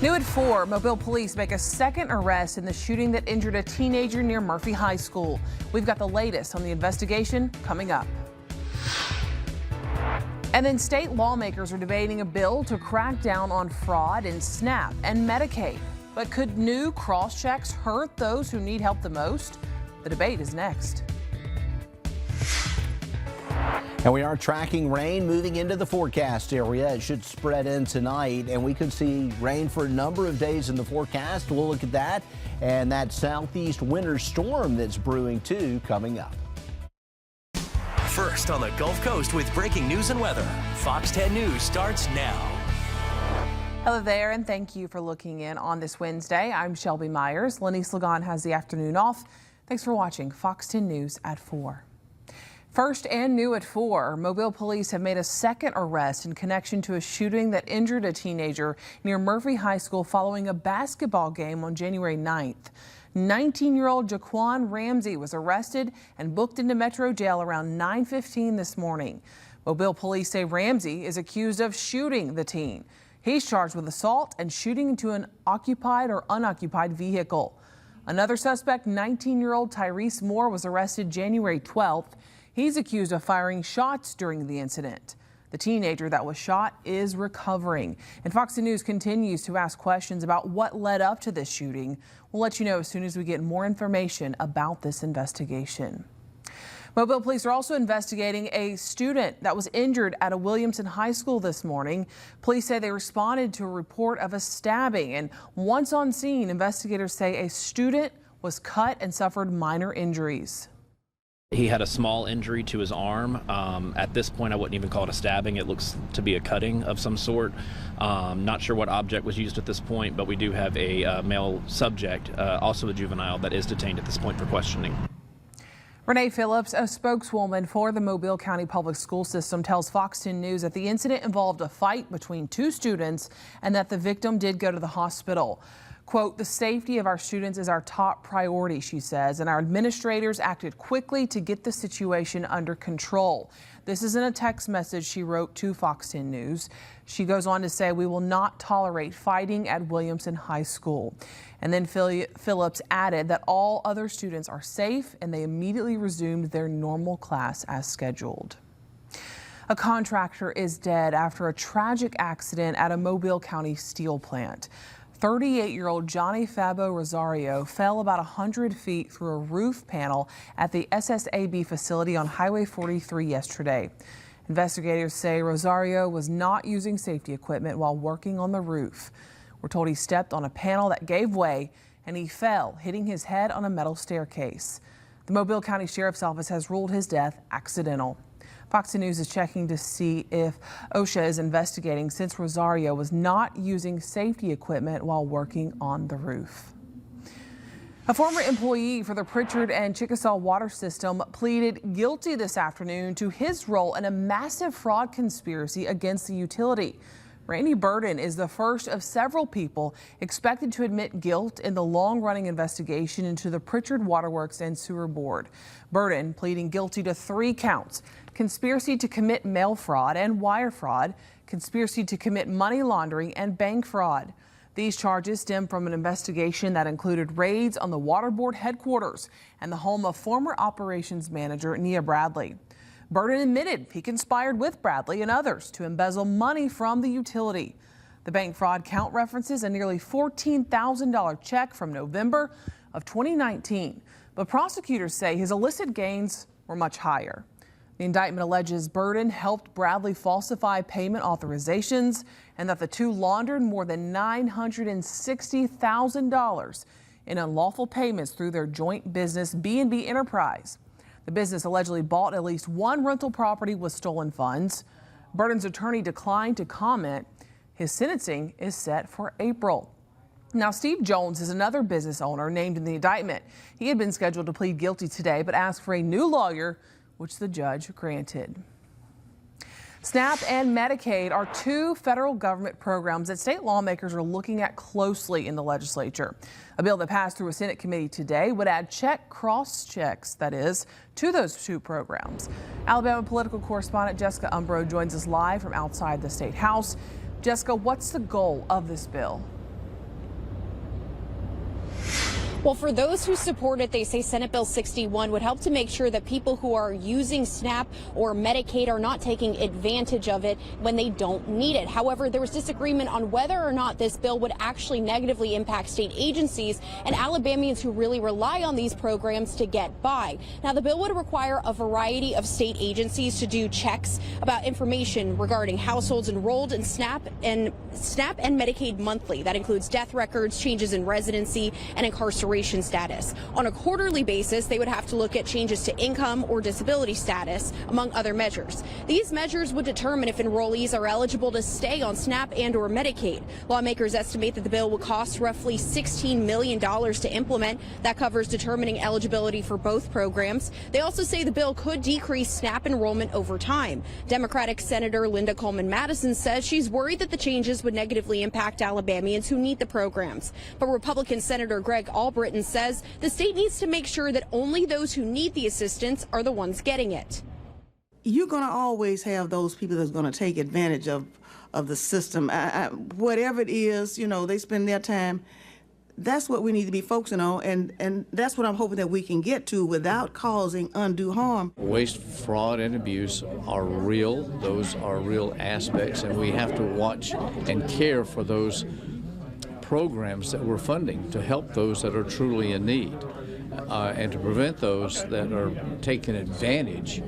New at 4, Mobile police make a second arrest in the shooting that injured a teenager near Murphy High School. We've got the latest on the investigation coming up. And then state lawmakers are debating a bill to crack down on fraud in SNAP and Medicaid. But could new cross-checks hurt those who need help the most? The debate is next. And we are tracking rain moving into the forecast area. It should spread in tonight, and we could see rain for a number of days in the forecast. We'll look at that and that southeast winter storm that's brewing too coming up. First on the Gulf Coast with breaking news and weather. Fox 10 News starts now. Hello there, and thank you for looking in on this Wednesday. I'm Shelby Myers. Lenice Lagon has the afternoon off. Thanks for watching Fox 10 News at 4. First and new at 4, Mobile police have made a second arrest in connection to a shooting that injured a teenager near Murphy High School following a basketball game on January 9th. 19-year-old Jaquan Ramsey was arrested and booked into Metro Jail around 9:15 this morning. Mobile police say Ramsey is accused of shooting the teen. He's charged with assault and shooting into an occupied or unoccupied vehicle. Another suspect, 19-year-old Tyrese Moore, was arrested January 12th. He's accused of firing shots during the incident. The teenager that was shot is recovering. And Fox News continues to ask questions about what led up to this shooting. We'll let you know as soon as we get more information about this investigation. Mobile police are also investigating a student that was injured at a Williamson High School this morning. Police say they responded to a report of a stabbing, and once on scene, investigators say a student was cut and suffered minor injuries. He had a small injury to his arm. At this point, I wouldn't even call it a stabbing. It looks to be a cutting of some sort. Not sure what object was used at this point, but we do have a male subject, also a juvenile, that is detained at this point for questioning. Renee Phillips, a spokeswoman for the Mobile County Public School System, tells Fox 10 News that the incident involved a fight between two students and that the victim did go to the hospital. Quote, "The safety of our students is our top priority," she says, and our administrators acted quickly to get the situation under control. This is in a text message she wrote to Fox 10 News. She goes on to say, "We will not tolerate fighting at Williamson High School." And then Phillips added that all other students are safe and they immediately resumed their normal class as scheduled. A contractor is dead after a tragic accident at a Mobile County steel plant. 38-year-old Johnny Fabo Rosario fell about 100 feet through a roof panel at the SSAB facility on Highway 43 yesterday. Investigators say Rosario was not using safety equipment while working on the roof. We're told he stepped on a panel that gave way and he fell, hitting his head on a metal staircase. The Mobile County Sheriff's Office has ruled his death accidental. Fox News is checking to see if OSHA is investigating since Rosario was not using safety equipment while working on the roof. A former employee for the Pritchard and Chickasaw water system pleaded guilty this afternoon to his role in a massive fraud conspiracy against the utility. Randy Burden is the first of several people expected to admit guilt in the long-running investigation into the Pritchard Waterworks and Sewer Board. Burden pleading guilty to 3 counts: conspiracy to commit mail fraud and wire fraud, conspiracy to commit money laundering, and bank fraud. These charges stem from an investigation that included raids on the Water Board headquarters and the home of former operations manager Nia Bradley. Burden admitted he conspired with Bradley and others to embezzle money from the utility. The bank fraud count references a nearly $14,000 check from November of 2019, but prosecutors say his illicit gains were much higher. The indictment alleges Burden helped Bradley falsify payment authorizations and that the two laundered more than $960,000 in unlawful payments through their joint business B&B Enterprise. The business allegedly bought at least one rental property with stolen funds. Burden's attorney declined to comment. His sentencing is set for April. Now, Steve Jones is another business owner named in the indictment. He had been scheduled to plead guilty today, but asked for a new lawyer, which the judge granted. SNAP and Medicaid are 2 federal government programs that state lawmakers are looking at closely in the legislature. A bill that passed through a Senate committee today would add cross-checks, that is, to those 2 programs. Alabama political correspondent Jessica Umbro joins us live from outside the State House. Jessica, what's the goal of this bill? Well, for those who support it, they say Senate Bill 61 would help to make sure that people who are using SNAP or Medicaid are not taking advantage of it when they don't need it. However, there was disagreement on whether or not this bill would actually negatively impact state agencies and Alabamians who really rely on these programs to get by. Now, the bill would require a variety of state agencies to do checks about information regarding households enrolled in SNAP and Medicaid monthly. That includes death records, changes in residency, and incarceration status. On a quarterly basis, they would have to look at changes to income or disability status, among other measures. These measures would determine if enrollees are eligible to stay on SNAP and or Medicaid. Lawmakers estimate that the bill will cost roughly $16 million to implement. That covers determining eligibility for both programs. They also say the bill could decrease SNAP enrollment over time. Democratic Senator Linda Coleman Madison says she's worried that the changes would negatively impact Alabamians who need the programs. But Republican Senator Greg Albright says the state needs to make sure that only those who need the assistance are the ones getting it. You're going to always have those people that's going to take advantage of the system. Whatever it is, you know, they spend their time. That's what we need to be focusing on, and that's what I'm hoping that we can get to without causing undue harm. Waste, fraud, and abuse are real. Those are real aspects, and we have to watch and care for those programs that we're funding to help those that are truly in need and to prevent those that are taking advantage.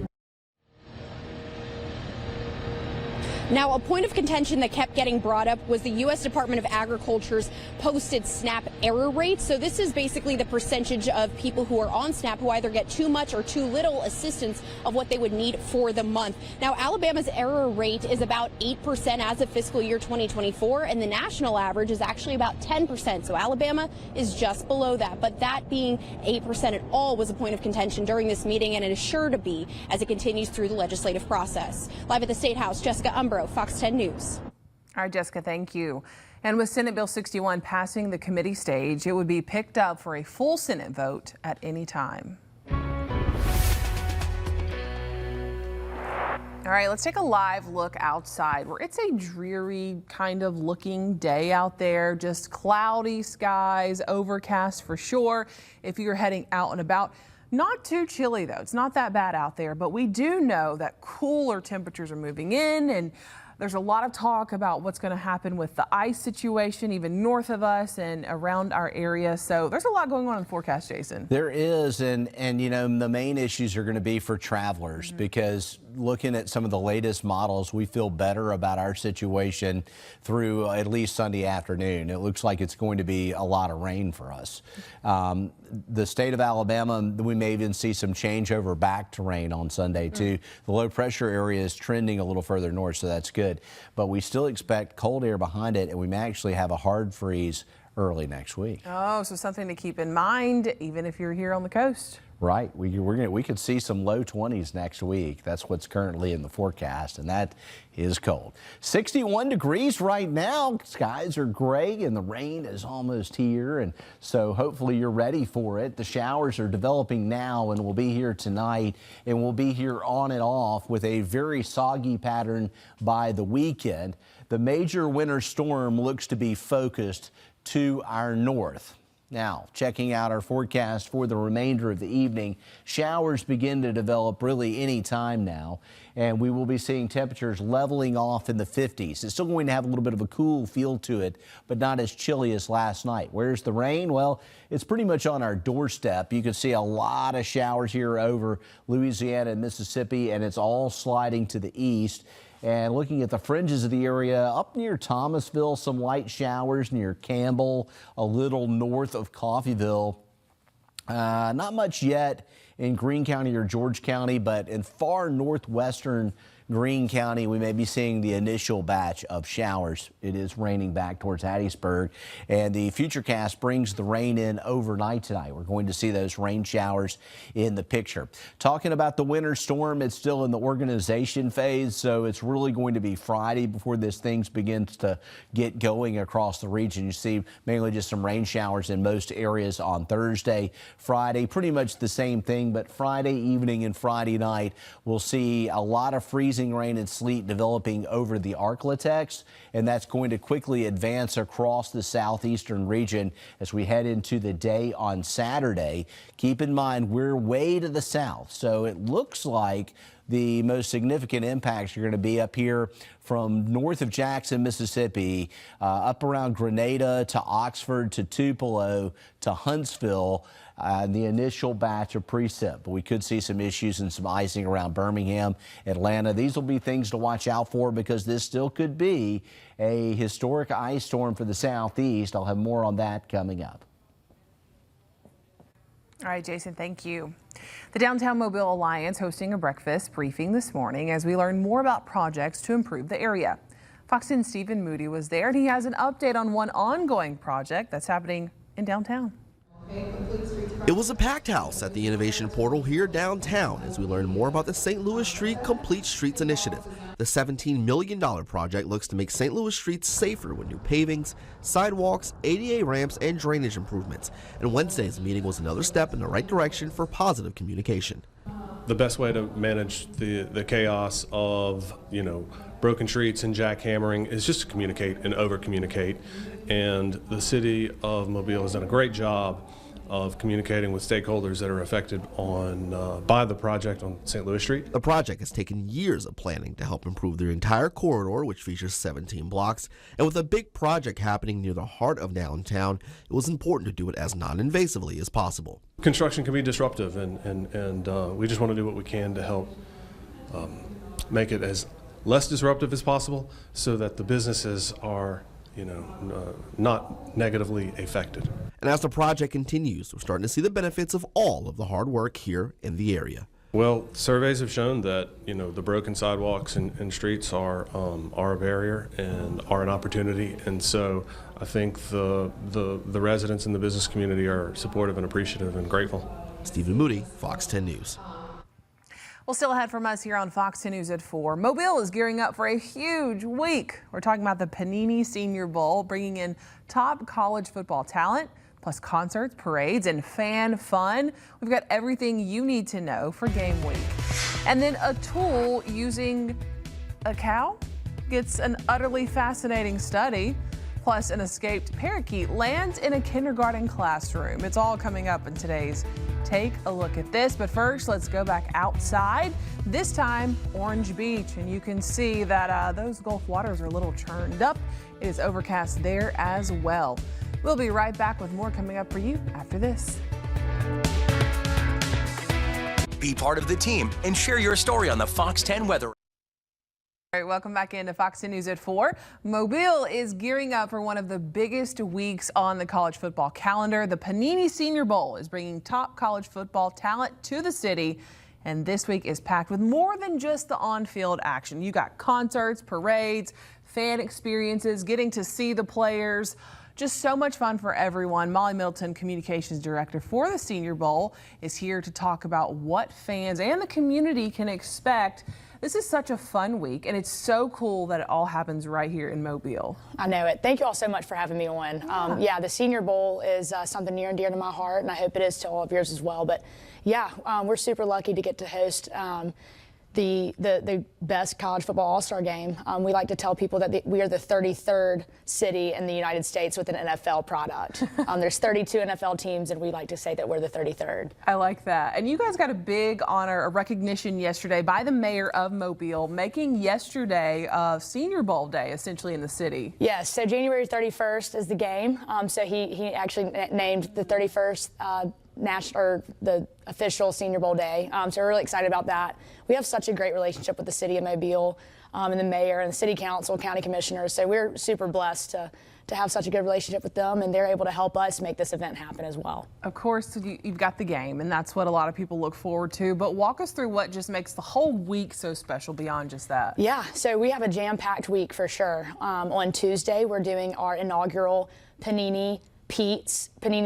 Now, a point of contention that kept getting brought up was the U.S. Department of Agriculture's posted SNAP error rate. So this is basically the percentage of people who are on SNAP who either get too much or too little assistance of what they would need for the month. Now, Alabama's error rate is about 8% as of fiscal year 2024, and the national average is actually about 10%. So Alabama is just below that. But that being 8% at all was a point of contention during this meeting, and it is sure to be as it continues through the legislative process. Live at the State House, Jessica Umbro, Fox 10 News. All right, Jessica, thank you. And with Senate Bill 61 passing the committee stage, it would be picked up for a full Senate vote at any time. All right, let's take a live look outside where it's a dreary kind of looking day out there. Just cloudy skies, overcast for sure if you're heading out and about. Not too chilly, though. It's not that bad out there, but we do know that cooler temperatures are moving in, and there's a lot of talk about what's going to happen with the ice situation, even north of us and around our area. So there's a lot going on in the forecast, Jason. There is, and you know, the main issues are going to be for travelers because looking at some of the latest models, we feel better about our situation through at least Sunday afternoon. It looks like it's going to be a lot of rain for us. The state of Alabama, we may even see some changeover back to rain on Sunday too. The low pressure area is trending a little further north, so that's good. But we still expect cold air behind it, and we may actually have a hard freeze early next week. Oh, so something to keep in mind, even if you're here on the coast. Right. We could see some low 20s next week. That's what's currently in the forecast, and that is cold. 61 degrees right now. Skies are gray, and the rain is almost here, and so hopefully you're ready for it. The showers are developing now and will be here tonight, and will be here on and off with a very soggy pattern by the weekend. The major winter storm looks to be focused to our north. Now, checking out our forecast for the remainder of the evening, showers begin to develop really any time now, and we will be seeing temperatures leveling off in the 50s. It's still going to have a little bit of a cool feel to it, but not as chilly as last night. Where's the rain? Well, it's pretty much on our doorstep. You can see a lot of showers here over Louisiana and Mississippi, and it's all sliding to the east. And looking at the fringes of the area, up near Thomasville, some light showers near Campbell, a little north of Coffeyville. Not much yet in Greene County or George County, but in far northwestern Greene County, we may be seeing the initial batch of showers. It is raining back towards Hattiesburg, and the Futurecast brings the rain in overnight tonight. We're going to see those rain showers in the picture. Talking about the winter storm, it's still in the organization phase, so it's really going to be Friday before this thing begins to get going across the region. You see mainly just some rain showers in most areas on Thursday. Friday, pretty much the same thing, but Friday evening and Friday night, we'll see a lot of freezing freezing rain and sleet developing over the Arklatex, and that's going to quickly advance across the southeastern region as we head into the day on Saturday. Keep in mind, we're way to the south, so it looks like the most significant impacts are going to be up here from north of Jackson, Mississippi, up around Grenada to Oxford to Tupelo to Huntsville. The initial batch of precip, but we could see some issues and some icing around Birmingham, Atlanta. These will be things to watch out for because this still could be a historic ice storm for the southeast. I'll have more on that coming up. All right, Jason, thank you. The Downtown Mobile Alliance hosting a breakfast briefing this morning as we learn more about projects to improve the area. Fox 10's Stephen Moody was there, and he has an update on one ongoing project that's happening in downtown. It was a packed house at the Innovation Portal here downtown as we learn more about the St. Louis Street Complete Streets Initiative. The $17 million project looks to make St. Louis streets safer with new pavings, sidewalks, ADA ramps, and drainage improvements. And Wednesday's meeting was another step in the right direction for positive communication. The best way to manage the chaos of, broken streets and jackhammering is just to communicate and over-communicate. And the city of Mobile has done a great job of communicating with stakeholders that are affected by the project on St. Louis Street. The project has taken years of planning to help improve their entire corridor, which features 17 blocks. And with a big project happening near the heart of downtown, it was important to do it as non-invasively as possible. Construction can be disruptive, and we just want to do what we can to help make it as less disruptive as possible so that the businesses are not negatively affected. And as the project continues, we're starting to see the benefits of all of the hard work here in the area. Well, surveys have shown that the broken sidewalks and streets are a barrier and are an opportunity, and so I think the residents and the business community are supportive and appreciative and grateful. Stephen Moody, Fox 10 News. Well, still ahead from us here on Fox 10 News at 4. Mobile is gearing up for a huge week. We're talking about the Panini Senior Bowl, bringing in top college football talent, plus concerts, parades, and fan fun. We've got everything you need to know for game week. And then a tool using a cow gets an utterly fascinating study. Plus, an escaped parakeet lands in a kindergarten classroom. It's all coming up in today's Take a Look at This. But first, let's go back outside, this time Orange Beach. And you can see that those Gulf waters are a little churned up. It is overcast there as well. We'll be right back with more coming up for you after this. Be part of the team and share your story on the Fox 10 weather. All right, welcome back into Fox 10 News at 4. Mobile is gearing up for one of the biggest weeks on the college football calendar. The Panini Senior Bowl is bringing top college football talent to the city, and this week is packed with more than just the on-field action. You got concerts, parades, fan experiences, getting to see the players. Just so much fun for everyone. Molly Middleton, Communications Director for the Senior Bowl, is here to talk about what fans and the community can expect. This is such a fun week, and it's so cool that it all happens right here in Mobile. I know it. Thank you all so much for having me on. Yeah, the Senior Bowl is something near and dear to my heart, and I hope it is to all of yours as well. But yeah, we're super lucky to get to host the best college football all-star game. We like to tell people that we are the 33rd city in the United States with an NFL product. There's 32 NFL teams, and we like to say that we're the 33rd. I like that. And you guys got a big honor, a recognition yesterday by the mayor of Mobile, making yesterday Senior Bowl day, essentially, in the city. Yes, so January 31st is the game. So he actually named the 31st the official Senior Bowl day. So we're really excited about that. We have such a great relationship with the city of Mobile and the mayor and the city council, county commissioners. So we're super blessed to have such a good relationship with them, and they're able to help us make this event happen as well. Of course, you've got the game, and that's what a lot of people look forward to. But walk us through what just makes the whole week so special beyond just that. Yeah, so we have a jam-packed week for sure. On Tuesday, we're doing our inaugural Panini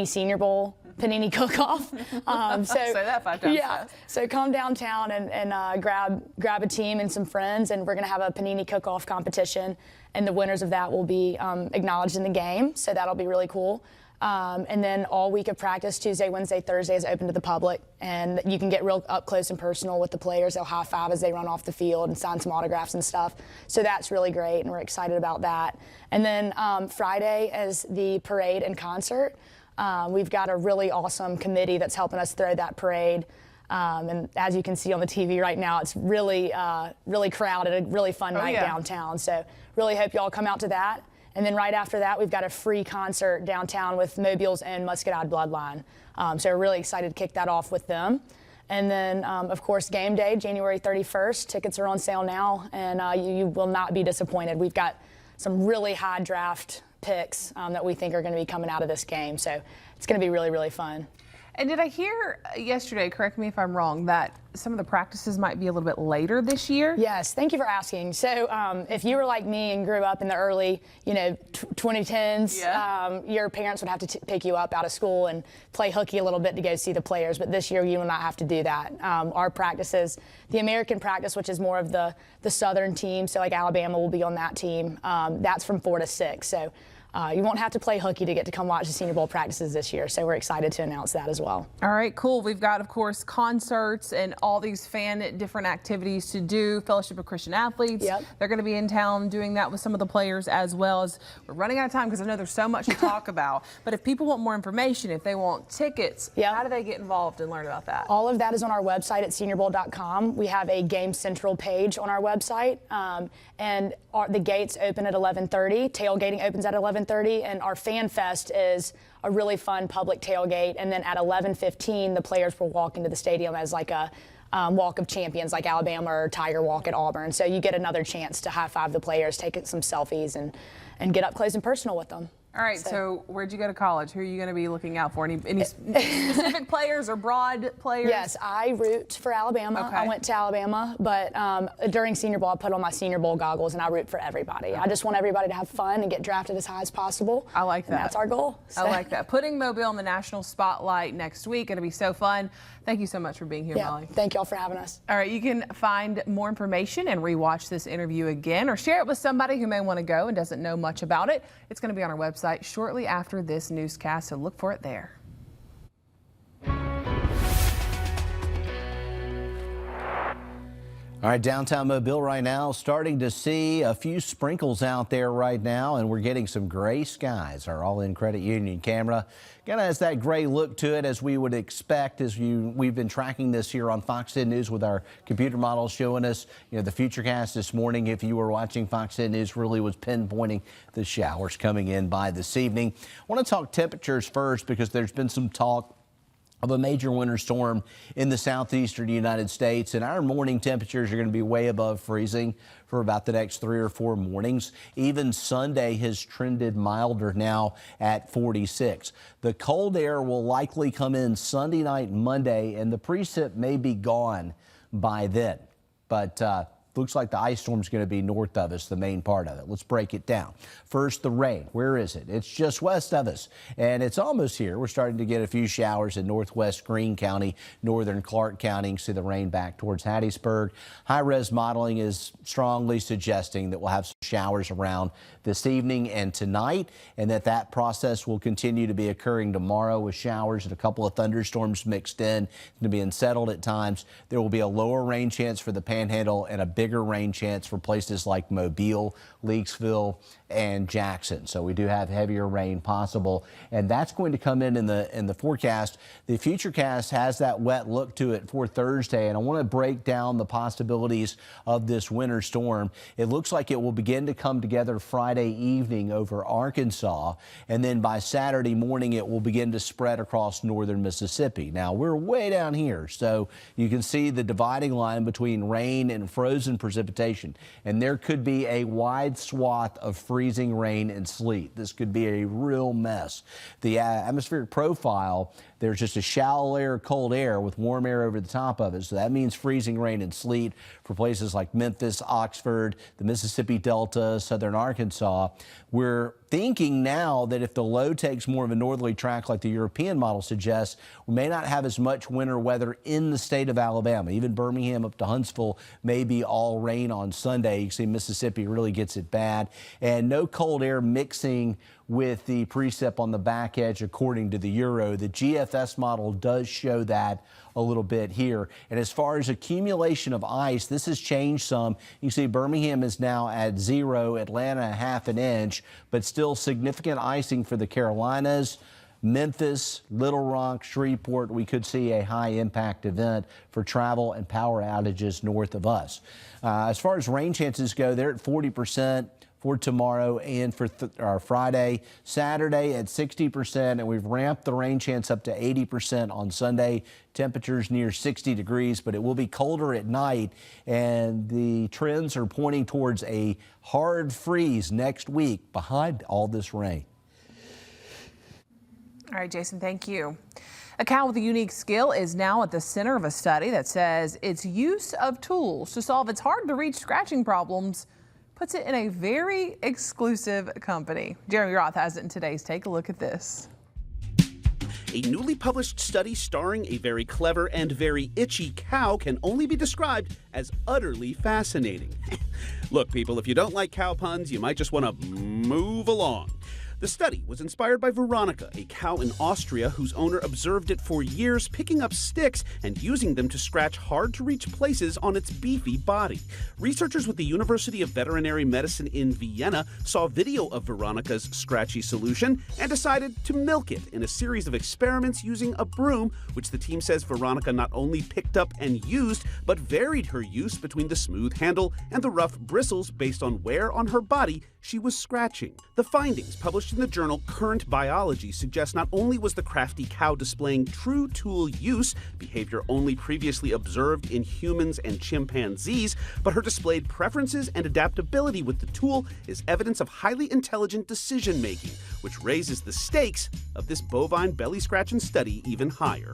Senior Bowl Panini Cook-Off. Say that 5 times fast. So come downtown and grab a team and some friends, and we're going to have a Panini Cook-Off competition, and the winners of that will be acknowledged in the game, so that'll be really cool. And then all week of practice, Tuesday, Wednesday, Thursday, is open to the public. And you can get real up close and personal with the players. They'll high five as they run off the field and sign some autographs and stuff. So that's really great, and we're excited about that. And then Friday is the parade and concert. We've got a really awesome committee that's helping us throw that parade. And as you can see on the TV right now, it's really, really crowded, a really fun night downtown. So really hope y'all come out to that. And then right after that, we've got a free concert downtown with Mobile's own Muscadine Bloodline. So we're really excited to kick that off with them. And then, of course, game day, January 31st. Tickets are on sale now, and you will not be disappointed. We've got some really high draft picks that we think are going to be coming out of this game. So it's going to be really, really fun. And did I hear yesterday, correct me if I'm wrong, that some of the practices might be a little bit later this year? Yes, thank you for asking. So if you were like me and grew up in the early, 2010s, your parents would have to pick you up out of school and play hooky a little bit to go see the players. But this year, you will not have to do that. Our practices, the American practice, which is more of the Southern team, so like Alabama will be on that team, that's from 4 to 6. So you won't have to play hooky to get to come watch the Senior Bowl practices this year, so we're excited to announce that as well. All right, cool. We've got, of course, concerts and all these different activities to do. Fellowship of Christian Athletes. Yep. They're going to be in town doing that with some of the players as well. As we're running out of time because I know there's so much to talk about. But if people want more information, if they want tickets, how do they get involved and learn about that? All of that is on our website at seniorbowl.com. We have a Game Central page on our website, and the gates open at 11:30. Tailgating opens at 11:30, and our Fan Fest is a really fun public tailgate. And then at 11:15, the players will walk into the stadium as like a walk of champions, like Alabama or Tiger Walk at Auburn. So you get another chance to high five the players, take some selfies, and get up close and personal with them. All right, so where'd you go to college? Who are you going to be looking out for? Any specific players or broad players? Yes, I root for Alabama. Okay. I went to Alabama, but during Senior Bowl, I put on my Senior Bowl goggles and I root for everybody. I just want everybody to have fun and get drafted as high as possible. I like that. And that's our goal. I like that. Putting Mobile in the national spotlight next week. It'll be so fun. Thank you so much for being here, Molly. Thank y'all for having us. All right, you can find more information and rewatch this interview again or share it with somebody who may want to go and doesn't know much about it. It's going to be on our website shortly after this newscast, so look for it there. All right, downtown Mobile right now, starting to see a few sprinkles out there right now, and we're getting some gray skies. Our All-In Credit Union camera kind of has that gray look to it, as we would expect, as we've been tracking this here on Fox 10 News with our computer models showing us, the futurecast this morning. If you were watching Fox 10 News, really was pinpointing the showers coming in by this evening. I want to talk temperatures first, because there's been some talk of a major winter storm in the southeastern United States, and our morning temperatures are going to be way above freezing for about the next 3 or 4 mornings. Even Sunday has trended milder now at 46. The cold air will likely come in Sunday night, Monday, and the precip may be gone by then. But looks like the ice storm is going to be north of us, the main part of it. Let's break it down. First, the rain. Where is it? It's just west of us, and it's almost here. We're starting to get a few showers in northwest Greene County, northern Clark County. You can see the rain back towards Hattiesburg. High-res modeling is strongly suggesting that we'll have some showers around this evening and tonight, and that process will continue to be occurring tomorrow with showers and a couple of thunderstorms mixed in. It's going to be unsettled at times. There will be a lower rain chance for the Panhandle and a bigger rain chance for places like Mobile, Leakesville, and Jackson. So we do have heavier rain possible, and that's going to come in the forecast. The Futurecast has that wet look to it for Thursday, and I want to break down the possibilities of this winter storm. It looks like it will begin to come together Friday evening over Arkansas, and then by Saturday morning it will begin to spread across northern Mississippi. Now, we're way down here, so you can see the dividing line between rain and frozen precipitation, and there could be a wide swath of freezing rain and sleet. This could be a real mess. The atmospheric profile, there's just a shallow layer of cold air with warm air over the top of it. So that means freezing rain and sleet for places like Memphis, Oxford, the Mississippi Delta, southern Arkansas. We're thinking now that if the low takes more of a northerly track like the European model suggests, we may not have as much winter weather in the state of Alabama. Even Birmingham up to Huntsville may be all rain on Sunday. You can see Mississippi really gets it bad. And no cold air mixing with the precip on the back edge according to the Euro. The GFS model does show that a little bit here. And as far as accumulation of ice, this has changed some. You see Birmingham is now at 0, Atlanta a half an inch, but still significant icing for the Carolinas. Memphis, Little Rock, Shreveport, we could see a high impact event for travel and power outages north of us. As far as rain chances go, they're at 40% for tomorrow and for Friday. Saturday at 60%, and we've ramped the rain chance up to 80% on Sunday. Temperatures near 60 degrees, but it will be colder at night, and the trends are pointing towards a hard freeze next week behind all this rain. All right, Jason, thank you. A cow with a unique skill is now at the center of a study that says its use of tools to solve its hard-to-reach scratching problems puts it in a very exclusive company. Jeremy Roth has it in today's Take a Look at This. A newly published study starring a very clever and very itchy cow can only be described as utterly fascinating. Look, people, if you don't like cow puns, you might just want to move along. The study was inspired by Veronica, a cow in Austria whose owner observed it for years picking up sticks and using them to scratch hard-to-reach places on its beefy body. Researchers with the University of Veterinary Medicine in Vienna saw video of Veronica's scratchy solution and decided to milk it in a series of experiments using a broom, which the team says Veronica not only picked up and used, but varied her use between the smooth handle and the rough bristles based on where on her body she was scratching. The findings, published in the journal Current Biology, suggest not only was the crafty cow displaying true tool use, behavior only previously observed in humans and chimpanzees, but her displayed preferences and adaptability with the tool is evidence of highly intelligent decision-making, which raises the stakes of this bovine belly-scratching study even higher.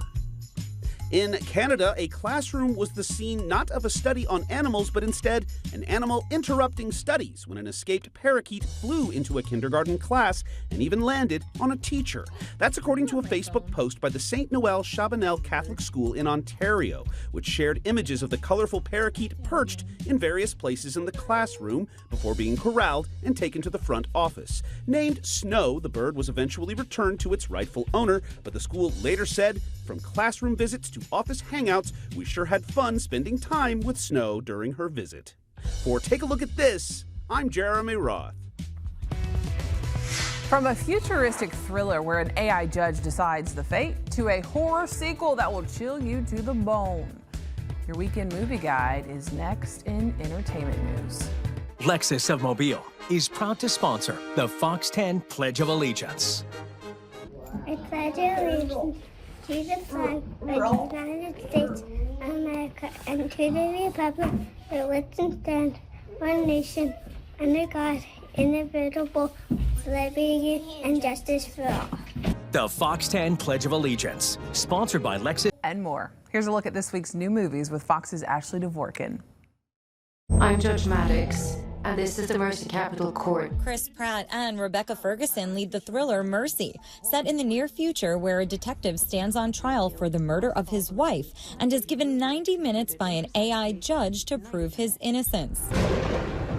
In Canada, a classroom was the scene not of a study on animals, but instead an animal interrupting studies when an escaped parakeet flew into a kindergarten class and even landed on a teacher. That's according to a Facebook post by the St. Noel Chabanel Catholic School in Ontario, which shared images of the colorful parakeet perched in various places in the classroom before being corralled and taken to the front office. Named Snow, the bird was eventually returned to its rightful owner, but the school later said, "From classroom visits to office hangouts, we sure had fun spending time with Snow during her visit." For Take a Look at This, I'm Jeremy Roth. From a futuristic thriller where an AI judge decides the fate to a horror sequel that will chill you to the bone. Your weekend movie guide is next in entertainment news. Lexus of Mobile is proud to sponsor the Fox 10 Pledge of Allegiance. I pledge allegiance to the flag of the United States of America and to the republic that lives and stands, one nation, under God, indivisible, with liberty and justice for all. The Fox 10 Pledge of Allegiance, sponsored by Lexus. And more. Here's a look at this week's new movies with Fox's Ashley Dvorkin. I'm Judge Maddox, and this is the Mercy Capital Court. Chris Pratt and Rebecca Ferguson lead the thriller Mercy, set in the near future where a detective stands on trial for the murder of his wife and is given 90 minutes by an AI judge to prove his innocence.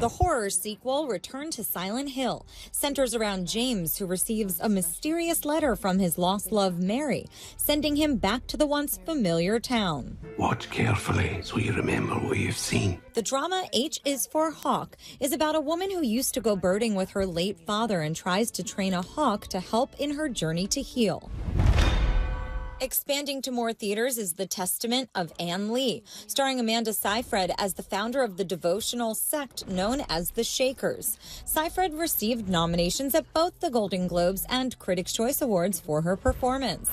The horror sequel, Return to Silent Hill, centers around James, who receives a mysterious letter from his lost love, Mary, sending him back to the once familiar town. Watch carefully so you remember what you've seen. The drama H is for Hawk is about a woman who used to go birding with her late father and tries to train a hawk to help in her journey to heal. Expanding to more theaters is The Testament of Ann Lee, starring Amanda Seyfried as the founder of the devotional sect known as the Shakers. Seyfried received nominations at both the Golden Globes and Critics' Choice Awards for her performance.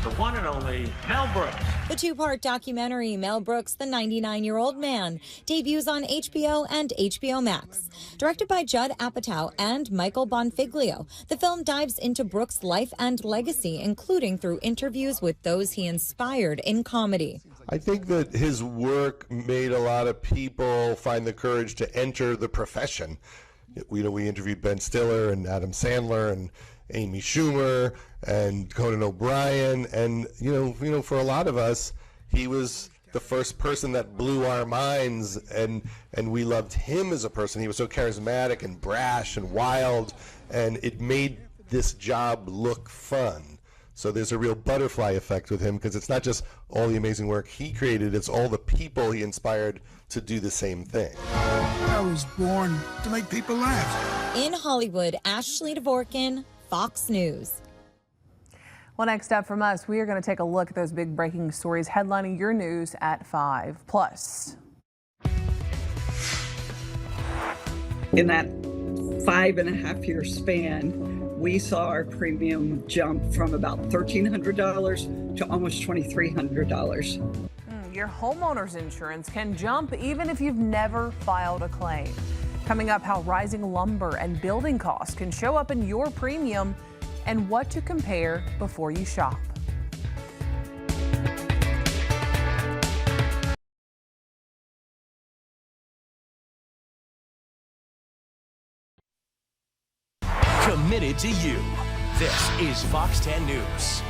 The one and only Mel Brooks. The two-part documentary, Mel Brooks, the 99-Year-Old Man, debuts on HBO and HBO Max. Directed by Judd Apatow and Michael Bonfiglio, the film dives into Brooks' life and legacy, including through interviews with those he inspired in comedy. I think that his work made a lot of people find the courage to enter the profession. We interviewed Ben Stiller and Adam Sandler and Amy Schumer and Conan O'Brien, and for a lot of us, he was the first person that blew our minds, and we loved him as a person. He was so charismatic and brash and wild, and it made this job look fun. So there's a real butterfly effect with him, because it's not just all the amazing work he created, it's all the people he inspired to do the same thing. I was born to make people laugh. In Hollywood, Ashley Dvorkin, Fox News. Well, next up from us, we are going to take a look at those big breaking stories headlining your news at 5. Plus, in that 5.5-year span, we saw our premium jump from about $1,300 to almost $2,300. Your homeowner's insurance can jump even if you've never filed a claim. Coming up, how rising lumber and building costs can show up in your premium and what to compare before you shop. Committed to you. This is Fox 10 News.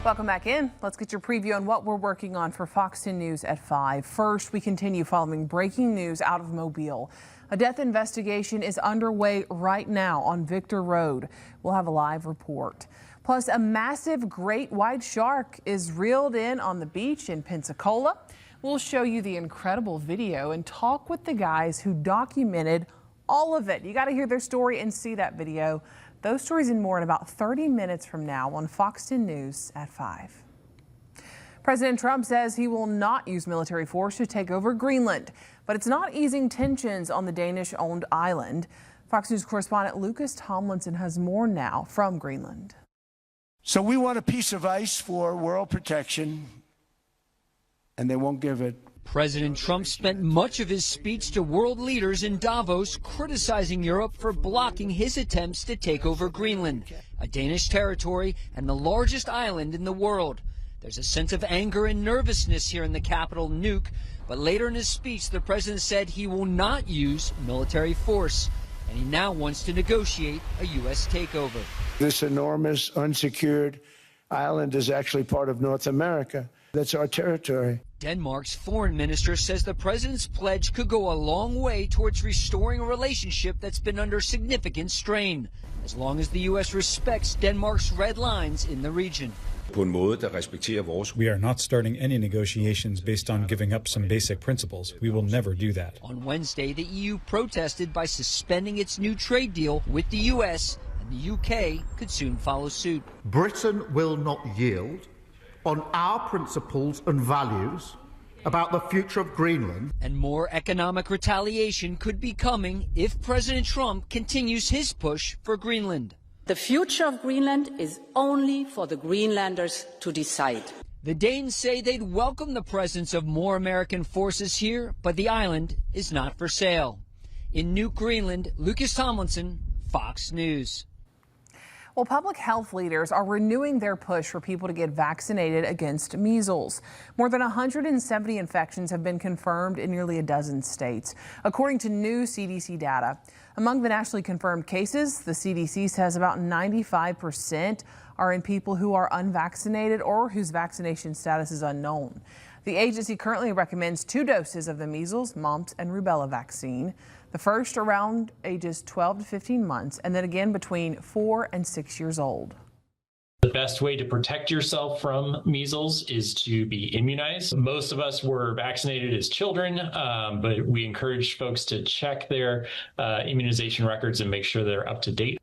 Welcome back in. Let's get your preview on what we're working on for Fox 10 News at 5. First, we continue following breaking news out of Mobile. A death investigation is underway right now on Victor Road. We'll have a live report. Plus, a massive great white shark is reeled in on the beach in Pensacola. We'll show you the incredible video and talk with the guys who documented all of it. You got to hear their story and see that video. Those stories and more in about 30 minutes from now on Fox 10 News at 5. President Trump says he will not use military force to take over Greenland, but it's not easing tensions on the Danish-owned island. Fox News correspondent Lucas Tomlinson has more now from Greenland. So we want a piece of ice for world protection, and they won't give it. President Trump spent much of his speech to world leaders in Davos criticizing Europe for blocking his attempts to take over Greenland, a Danish territory and the largest island in the world. There's a sense of anger and nervousness here in the capital, Nuuk, but later in his speech, the president said he will not use military force, and he now wants to negotiate a U.S. takeover. This enormous, unsecured island is actually part of North America. That's our territory. Denmark's foreign minister says the president's pledge could go a long way towards restoring a relationship that's been under significant strain, as long as the U.S. respects Denmark's red lines in the region. We are not starting any negotiations based on giving up some basic principles. We will never do that. On Wednesday, the EU protested by suspending its new trade deal with the U.S., and the UK could soon follow suit. Britain will not yield on our principles and values about the future of Greenland. And more economic retaliation could be coming if President Trump continues his push for Greenland. The future of Greenland is only for the Greenlanders to decide. The Danes say they'd welcome the presence of more American forces here, but the island is not for sale. In Nuuk, Greenland, Lucas Tomlinson, Fox News. Well, public health leaders are renewing their push for people to get vaccinated against measles. More than 170 infections have been confirmed in nearly a dozen states, according to new CDC data. Among the nationally confirmed cases, the CDC says about 95% are in people who are unvaccinated or whose vaccination status is unknown. The agency currently recommends 2 doses of the measles, mumps, and rubella vaccine. The first around ages 12 to 15 months, and then again between 4 and 6 years old. The best way to protect yourself from measles is to be immunized. Most of us were vaccinated as children, but we encourage folks to check their immunization records and make sure they're up to date.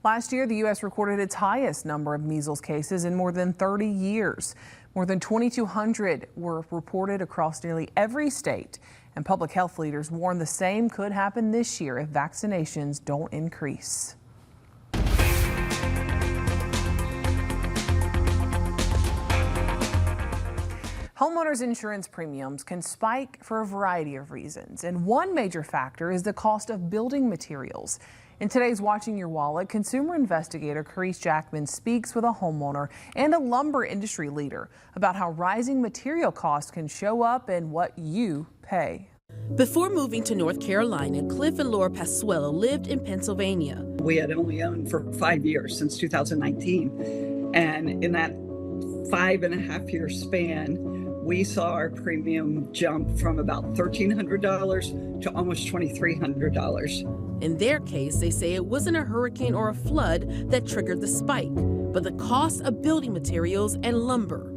Last year, the U.S. recorded its highest number of measles cases in more than 30 years. More than 2,200 were reported across nearly every state. And public health leaders warn the same could happen this year if vaccinations don't increase. Homeowners insurance premiums can spike for a variety of reasons, and one major factor is the cost of building materials. In today's Watching Your Wallet, consumer investigator Carice Jackman speaks with a homeowner and a lumber industry leader about how rising material costs can show up in what you pay. Before moving to North Carolina, Cliff and Laura Pasuelo lived in Pennsylvania. We had only owned for 5 years, since 2019. And in that 5.5-year span, we saw our premium jump from about $1,300 to almost $2,300. In their case, they say it wasn't a hurricane or a flood that triggered the spike, but the cost of building materials and lumber.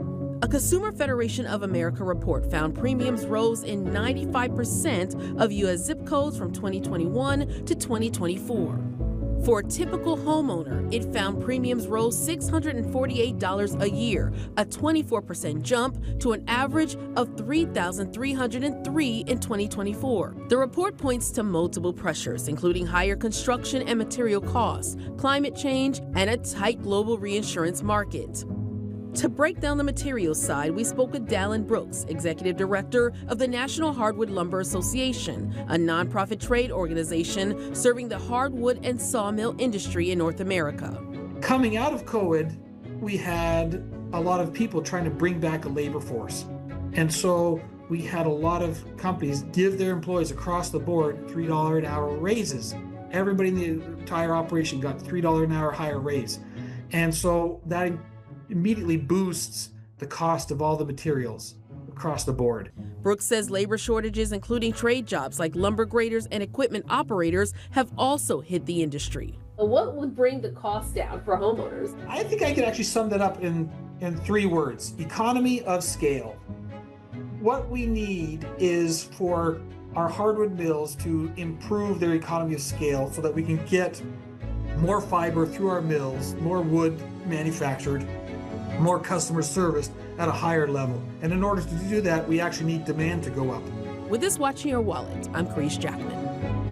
A Consumer Federation of America report found premiums rose in 95% of U.S. zip codes from 2021 to 2024. For a typical homeowner, it found premiums rose $648 a year, a 24% jump to an average of $3,303 in 2024. The report points to multiple pressures, including higher construction and material costs, climate change, and a tight global reinsurance market. To break down the materials side, we spoke with Dallin Brooks, Executive Director of the National Hardwood Lumber Association, a nonprofit trade organization serving the hardwood and sawmill industry in North America. Coming out of COVID, we had a lot of people trying to bring back a labor force. And so we had a lot of companies give their employees across the board $3 an hour raises. Everybody in the entire operation got $3 an hour higher raise. And so that immediately boosts the cost of all the materials across the board. Brooks says labor shortages, including trade jobs like lumber graders and equipment operators, have also hit the industry. What would bring the cost down for homeowners? I think I could actually sum that up in 3 words: economy of scale. What we need is for our hardwood mills to improve their economy of scale so that we can get more fiber through our mills, more wood manufactured, more customer service at a higher level. And in order to do that, we actually need demand to go up. With this Watching Your Wallet, I'm Carice Jackman.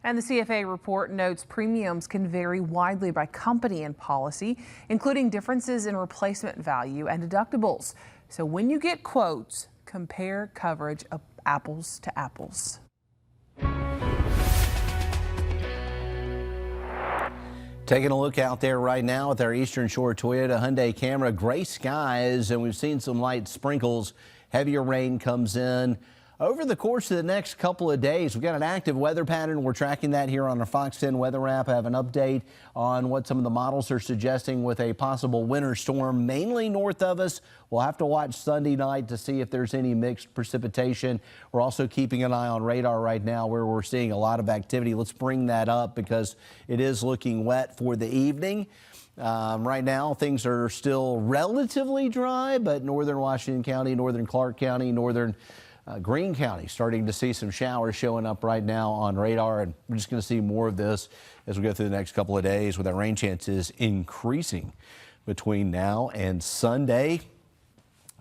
And the CFA report notes premiums can vary widely by company and policy, including differences in replacement value and deductibles. So when you get quotes, compare coverage of apples to apples. Taking a look out there right now with our Eastern Shore Toyota Hyundai Camera, gray skies, and we've seen some light sprinkles. Heavier rain comes in over the course of the next couple of days. We've got an active weather pattern. We're tracking that here on our Fox 10 weather app. I have an update on what some of the models are suggesting with a possible winter storm mainly north of us. We'll have to watch Sunday night to see if there's any mixed precipitation. We're also keeping an eye on radar right now where we're seeing a lot of activity. Let's bring that up because it is looking wet for the evening. Right now, things are still relatively dry, but northern Washington County, northern Clark County, northern Greene County starting to see some showers showing up right now on radar, and we're just going to see more of this as we go through the next couple of days with our rain chances increasing between now and Sunday.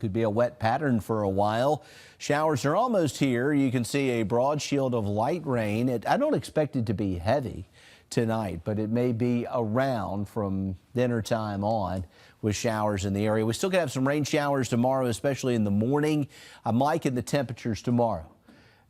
Could be a wet pattern for a while. Showers are almost here. You can see a broad shield of light rain. I don't expect it to be heavy tonight, but it may be around from dinner time on with showers in the area. We still could have some rain showers tomorrow, especially in the morning. I'm liking the temperatures tomorrow.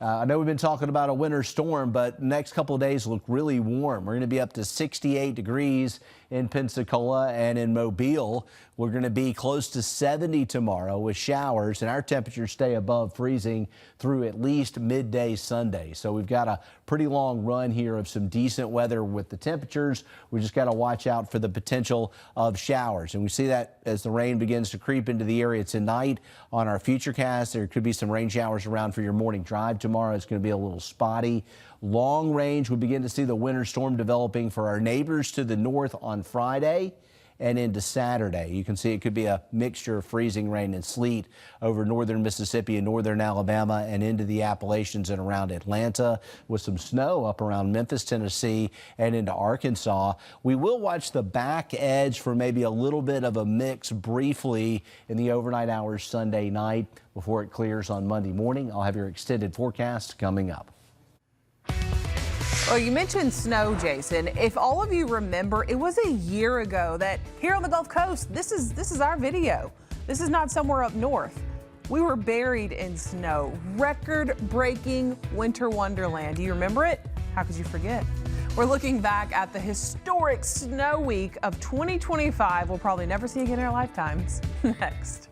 I know we've been talking about a winter storm, but the next couple of days look really warm. We're going to be up to 68 degrees in Pensacola, and in Mobile, we're going to be close to 70 tomorrow with showers, and our temperatures stay above freezing through at least midday Sunday. So we've got a pretty long run here of some decent weather with the temperatures. We just got to watch out for the potential of showers, and we see that as the rain begins to creep into the area tonight. On our Futurecast, there could be some rain showers around for your morning drive tomorrow. It's going to be a little spotty. Long range, we begin to see the winter storm developing for our neighbors to the north on Friday and into Saturday. You can see it could be a mixture of freezing rain and sleet over northern Mississippi and northern Alabama and into the Appalachians and around Atlanta, with some snow up around Memphis, Tennessee, and into Arkansas. We will watch the back edge for maybe a little bit of a mix briefly in the overnight hours Sunday night before it clears on Monday morning. I'll have your extended forecast coming up. Well, you mentioned snow, Jason. If all of you remember, it was a year ago that here on the Gulf Coast, this is our video. This is not somewhere up north. We were buried in snow. Record-breaking winter wonderland. Do you remember it? How could you forget? We're looking back at the historic snow week of 2025. We'll probably never see again in our lifetimes. Next.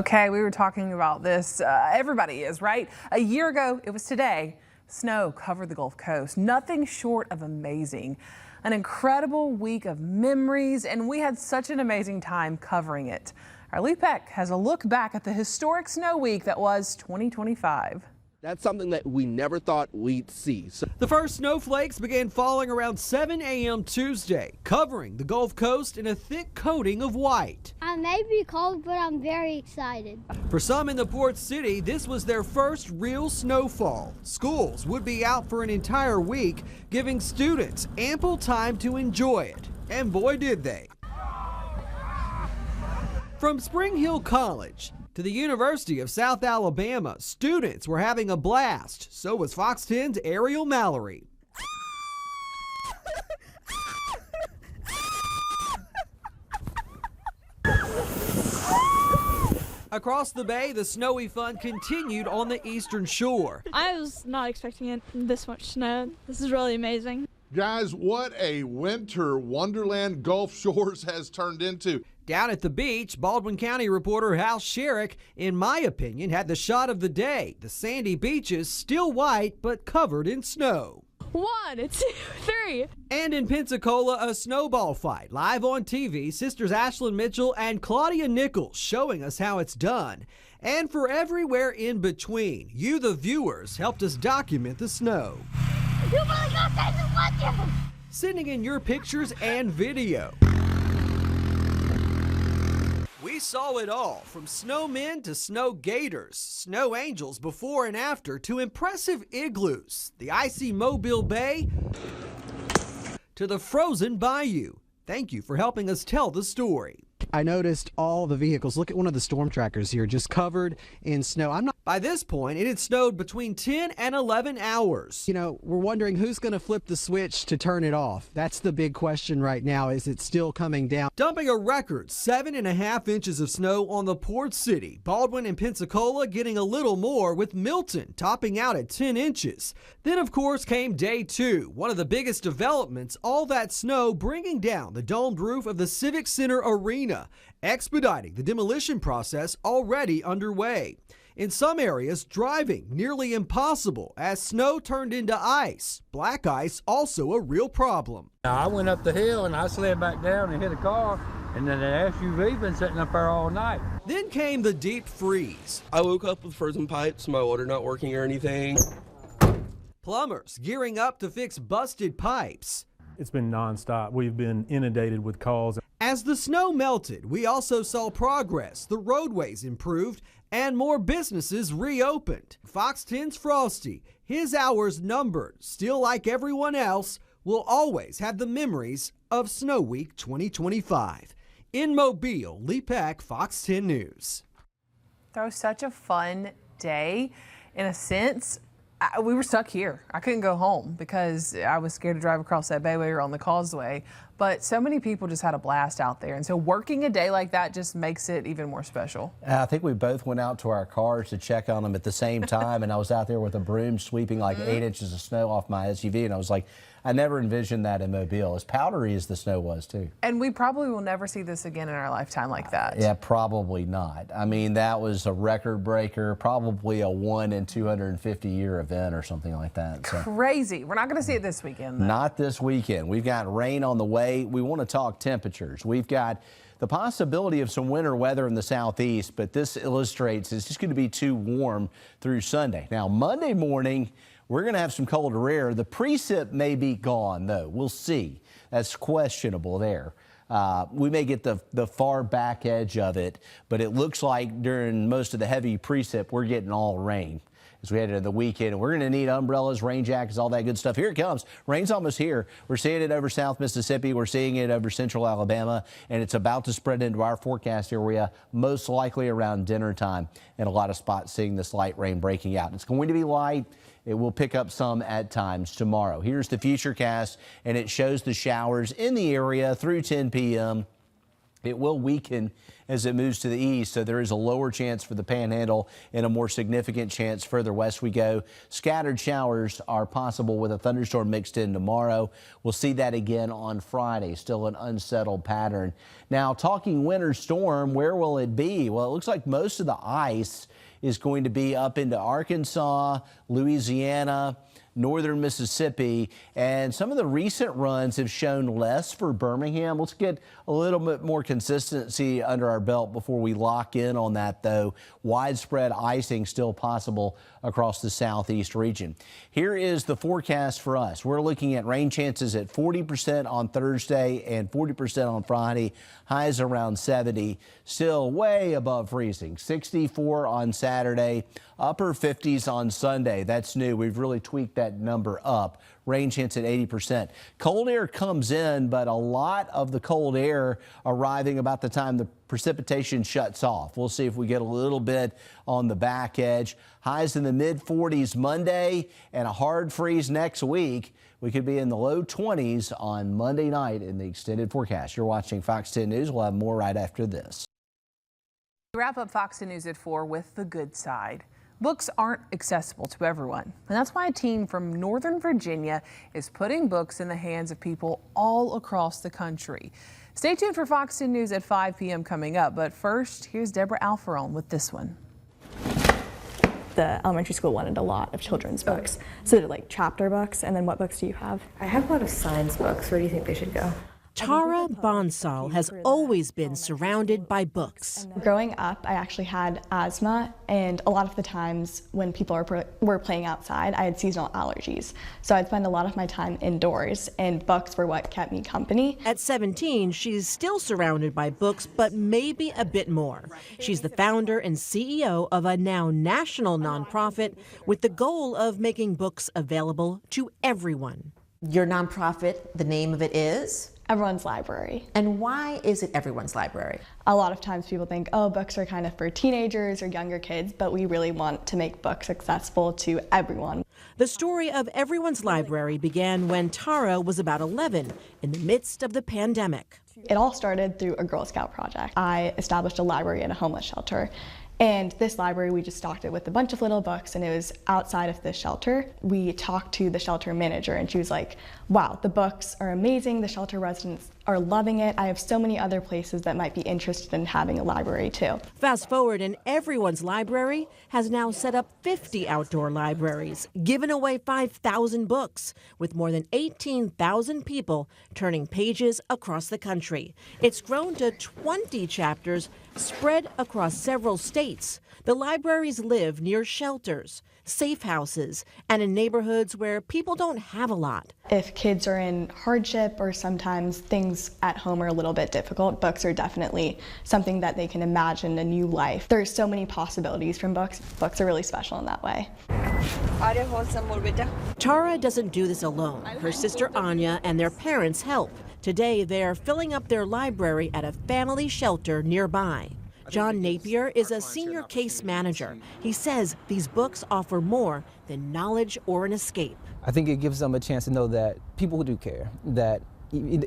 Okay, we were talking about this. Everybody is, right? A year ago, it was today. Snow covered the Gulf Coast. Nothing short of amazing. An incredible week of memories, and we had such an amazing time covering it. Our Lee Peck has a look back at the historic snow week that was 2025. That's something that we never thought we'd see. The first snowflakes began falling around 7 a.m. Tuesday, covering the Gulf Coast in a thick coating of white. I may be cold, but I'm very excited. For some in the port city, this was their first real snowfall. Schools would be out for an entire week, giving students ample time to enjoy it. And boy, did they. From Spring Hill College to the University of South Alabama, students were having a blast. So was Fox 10's Ariel Mallory. Across the bay, the snowy fun continued on the eastern shore. I was not expecting it this much snow. This is really amazing. Guys, what a winter wonderland Gulf Shores has turned into. Down at the beach, Baldwin County reporter Hal Sherrick, in my opinion, had the shot of the day. The sandy beaches still white but covered in snow. 1, 2, 3. And in Pensacola, a snowball fight. Live on TV, sisters Ashlyn Mitchell and Claudia Nichols showing us how it's done. And for everywhere in between, you, the viewers, helped us document the snow. Sending in your pictures and video. We saw it all, from snowmen to snow gators, snow angels before and after, to impressive igloos, the icy Mobile Bay, to the frozen bayou. Thank you for helping us tell the story. I noticed all the vehicles. Look at one of the storm trackers here, just covered in snow. By this point, it had snowed between 10 and 11 hours. You know, we're wondering who's going to flip the switch to turn it off. That's the big question right now. Is it still coming down? Dumping a record 7.5 inches of snow on the port city. Baldwin and Pensacola getting a little more, with Milton topping out at 10 inches. Then, of course, came day 2. One of the biggest developments, all that snow bringing down the domed roof of the Civic Center Arena, expediting the demolition process already underway. In some areas, driving nearly impossible as snow turned into ice. Black ice also a real problem. I went up the hill and I slid back down and hit a car, and then the SUV been sitting up there all night. Then came the deep freeze. I woke up with frozen pipes, my water not working or anything. Plumbers gearing up to fix busted pipes. It's been nonstop. We've been inundated with calls. As the snow melted, we also saw progress. The roadways improved and more businesses reopened. Fox 10's Frosty, his hours numbered. Still, like everyone else, will always have the memories of Snow Week 2025. In Mobile, Lee Peck, Fox 10 News. That was such a fun day. In a sense, we were stuck here. I couldn't go home because I was scared to drive across that bay. We were on the causeway. But so many people just had a blast out there. And so working a day like that just makes it even more special. I think we both went out to our cars to check on them at the same time. And I was out there with a broom sweeping like 8 inches of snow off my SUV. And I was like, I never envisioned that in Mobile, as powdery as the snow was, too. And we probably will never see this again in our lifetime like that. Yeah, probably not. I mean, that was a record breaker, probably a 1 in 250 year event or something like that. So. Crazy. We're not going to see it this weekend, though. Not this weekend. We've got rain on the way. We want to talk temperatures. We've got the possibility of some winter weather in the southeast, but this illustrates it's just going to be too warm through Sunday. Now, Monday morning, we're going to have some colder air. The precip may be gone, though. We'll see. That's questionable there. We may get the far back edge of it, but it looks like during most of the heavy precip, we're getting all rain as we head into the weekend. And we're going to need umbrellas, rain jackets, all that good stuff. Here it comes. Rain's almost here. We're seeing it over South Mississippi. We're seeing it over central Alabama, and it's about to spread into our forecast area, most likely around dinner time. And a lot of spots seeing this light rain breaking out. It's going to be light. It will pick up some at times tomorrow. Here's the futurecast, and it shows the showers in the area through 10 p.m. It will weaken as it moves to the east, so there is a lower chance for the panhandle and a more significant chance further west we go. Scattered showers are possible with a thunderstorm mixed in tomorrow. We'll see that again on Friday, still an unsettled pattern. Now, talking winter storm, where will it be? Well, it looks like most of the ice is going to be up into Arkansas, Louisiana, northern Mississippi, and some of the recent runs have shown less for Birmingham. Let's get a little bit more consistency under our belt before we lock in on that, though. Widespread icing still possible across the southeast region. Here is the forecast for us. We're looking at rain chances at 40% on Thursday and 40% on Friday. Highs around 70, still way above freezing. 64 on Saturday, upper 50s on Sunday. That's new. We've really tweaked that number up. Rain chance at 80%. Cold air comes in, but a lot of the cold air arriving about the time the precipitation shuts off. We'll see if we get a little bit on the back edge. Highs in the mid 40s Monday and a hard freeze next week. We could be in the low 20s on Monday night in the extended forecast. You're watching Fox 10 News. We'll have more right after this. We wrap up Fox 10 News at 4 with the good side. Books aren't accessible to everyone, and that's why a team from Northern Virginia is putting books in the hands of people all across the country. Stay tuned for Fox 10 News at 5 p.m. coming up, but first, here's Deborah Alferon with this one. The elementary school wanted a lot of children's books, so they're like chapter books. And then what books do you have? I have a lot of science books. Where do you think they should go? Tara Bonsall has always been surrounded by books. Growing up, I actually had asthma, and a lot of the times when people were playing outside, I had seasonal allergies. So I'd spend a lot of my time indoors, and books were what kept me company. At 17, she's still surrounded by books, but maybe a bit more. She's the founder and CEO of a now national nonprofit with the goal of making books available to everyone. Your nonprofit, the name of it is? Everyone's Library. And why is it Everyone's Library? A lot of times people think, oh, books are kind of for teenagers or younger kids, but we really want to make books accessible to everyone. The story of Everyone's Library began when Tara was about 11, in the midst of the pandemic. It all started through a Girl Scout project. I established a library at a homeless shelter. And this library, we just stocked it with a bunch of little books, and it was outside of the shelter. We talked to the shelter manager, and she was like, wow, the books are amazing. The shelter residents are loving it. I have so many other places that might be interested in having a library too. Fast forward, and Everyone's Library has now set up 50 outdoor libraries, given away 5,000 books, with more than 18,000 people turning pages across the country. It's grown to 20 chapters spread across several states. The libraries live near shelters, safe houses, and in neighborhoods where people don't have a lot. If kids are in hardship or sometimes things at home are a little bit difficult, books are definitely something that they can imagine a new life. There's so many possibilities from books. Books are really special in that way. Tara doesn't do this alone. Her sister Anya and their parents help. Today, they're filling up their library at a family shelter nearby. John Napier is a senior case manager. He says these books offer more than knowledge or an escape. I think it gives them a chance to know that people do care, that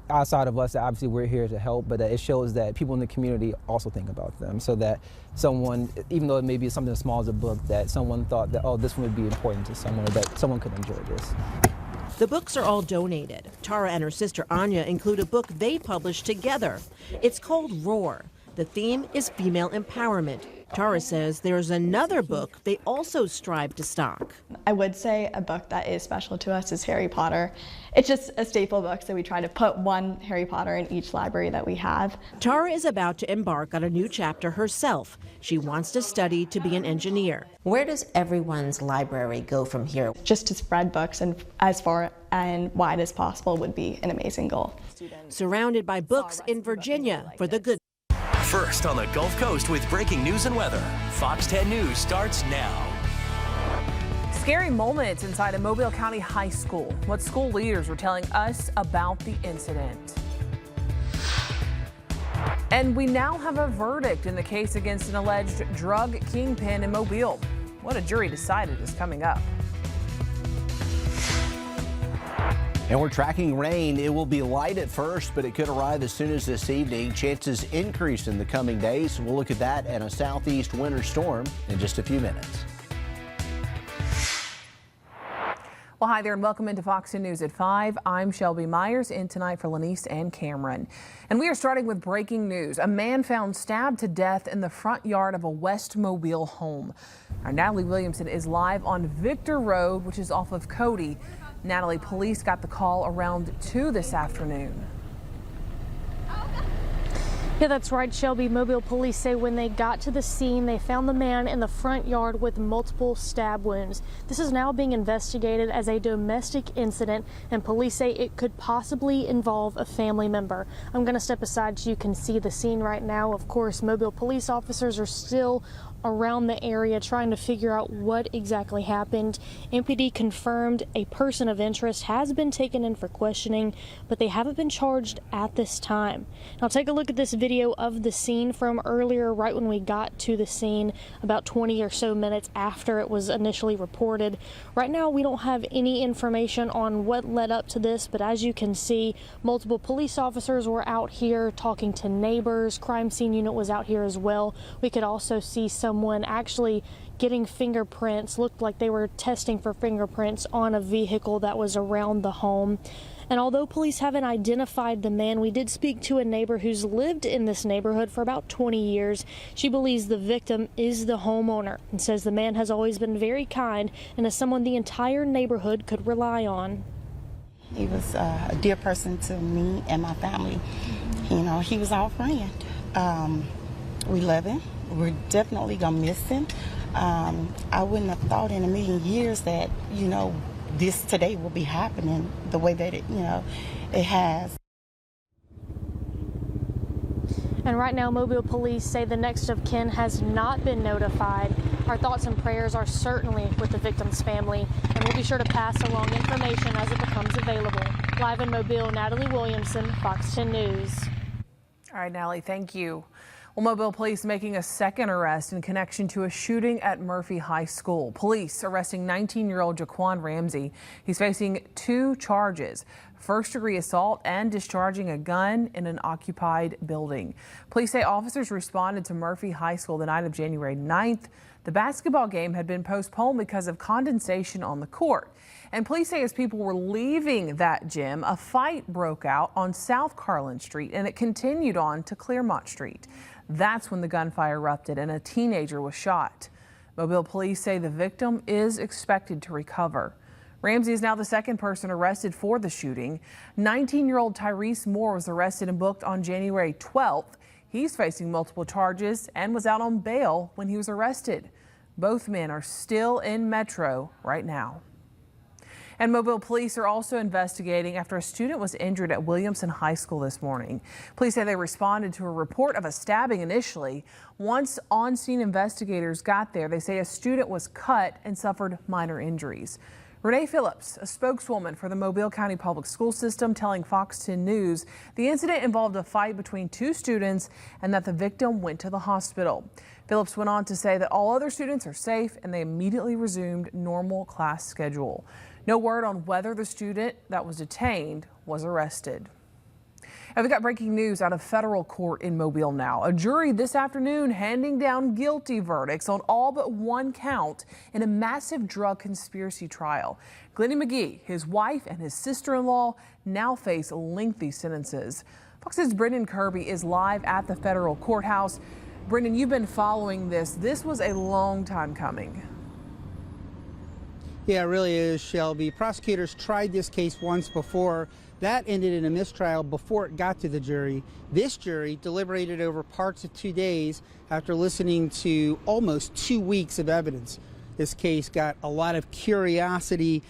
outside of us, obviously we're here to help, but that it shows that people in the community also think about them, so that someone, even though it may be something as small as a book, that someone thought that, oh, this one would be important to someone, or that someone could enjoy this. The books are all donated. Tara and her sister Anya include a book they published together. It's called Roar. The theme is female empowerment. Tara says there's another book they also strive to stock. I would say a book that is special to us is Harry Potter. It's just a staple book, so we try to put one Harry Potter in each library that we have. Tara is about to embark on a new chapter herself. She wants to study to be an engineer. Where does Everyone's Library go from here? Just to spread books and as far and wide as possible would be an amazing goal. Surrounded by books in Virginia for the good. First on the Gulf Coast with breaking news and weather. Fox 10 News starts now. Scary moments inside a Mobile County high school. What school leaders were telling us about the incident. And we now have a verdict in the case against an alleged drug kingpin in Mobile. What a jury decided is coming up. And we're tracking rain. It will be light at first, but it could arrive as soon as this evening. Chances increase in the coming days. We'll look at that and a southeast winter storm in just a few minutes. Well, hi there and welcome into Fox 10 News at 5. I'm Shelby Myers, in tonight for Lenise and Cameron. And we are starting with breaking news. A man found stabbed to death in the front yard of a West Mobile home. Our Natalie Williamson is live on Victor Road, which is off of Cody. Natalie, police got the call around 2 this afternoon. Yeah, that's right, Shelby. Mobile police say when they got to the scene, they found the man in the front yard with multiple stab wounds. This is now being investigated as a domestic incident, and police say it could possibly involve a family member. I'm going to step aside so you can see the scene right now. Of course, Mobile police officers are still around the area trying to figure out what exactly happened. MPD confirmed a person of interest has been taken in for questioning, but they haven't been charged at this time. Now take a look at this video of the scene from earlier, right when we got to the scene, about 20 or so minutes after it was initially reported. Right now we don't have any information on what led up to this, but as you can see, multiple police officers were out here talking to neighbors. Crime scene unit was out here as well. We could also see someone actually getting fingerprints. Looked like they were testing for fingerprints on a vehicle that was around the home. And although police haven't identified the man, we did speak to a neighbor who's lived in this neighborhood for about 20 years. She believes the victim is the homeowner and says the man has always been very kind and is someone the entire neighborhood could rely on. He was a dear person to me and my family. You know, he was our friend. We love him. We're definitely gonna miss him. I wouldn't have thought in a million years that, you know, this today will be happening the way that it has. And right now, Mobile police say the next of kin has not been notified. Our thoughts and prayers are certainly with the victim's family, and we'll be sure to pass along information as it becomes available. Live in Mobile, Natalie Williamson, Fox 10 News. All right, Natalie, thank you. Well, Mobile police making a second arrest in connection to a shooting at Murphy High School. Police arresting 19-year-old Jaquan Ramsey. He's facing 2 charges: first-degree assault and discharging a gun in an occupied building. Police say officers responded to Murphy High School the night of January 9th. The basketball game had been postponed because of condensation on the court. And police say as people were leaving that gym, a fight broke out on South Carlin Street and it continued on to Clearmont Street. That's when the gunfire erupted and a teenager was shot. Mobile police say the victim is expected to recover. Ramsey is now the second person arrested for the shooting. 19-year-old Tyrese Moore was arrested and booked on January 12th. He's facing multiple charges and was out on bail when he was arrested. Both men are still in Metro right now. And Mobile police are also investigating after a student was injured at Williamson High School this morning. Police say they responded to a report of a stabbing initially. Once on-scene investigators got there, they say a student was cut and suffered minor injuries. Renee Phillips, a spokeswoman for the Mobile County Public School System, telling Fox 10 News the incident involved a fight between 2 students and that the victim went to the hospital. Phillips went on to say that all other students are safe and they immediately resumed normal class schedule. No word on whether the student that was detained was arrested. And we got breaking news out of federal court in Mobile now. A jury this afternoon handing down guilty verdicts on all but 1 count in a massive drug conspiracy trial. Glennie McGee, his wife, and his sister-in-law now face lengthy sentences. Fox's Brendan Kirby is live at the federal courthouse. Brendan, you've been following this. This was a long time coming. Yeah, it really is, Shelby. Prosecutors tried this case once before. That ended in a mistrial before it got to the jury. This jury deliberated over parts of 2 days after listening to almost 2 weeks of evidence. This case got a lot of curiosity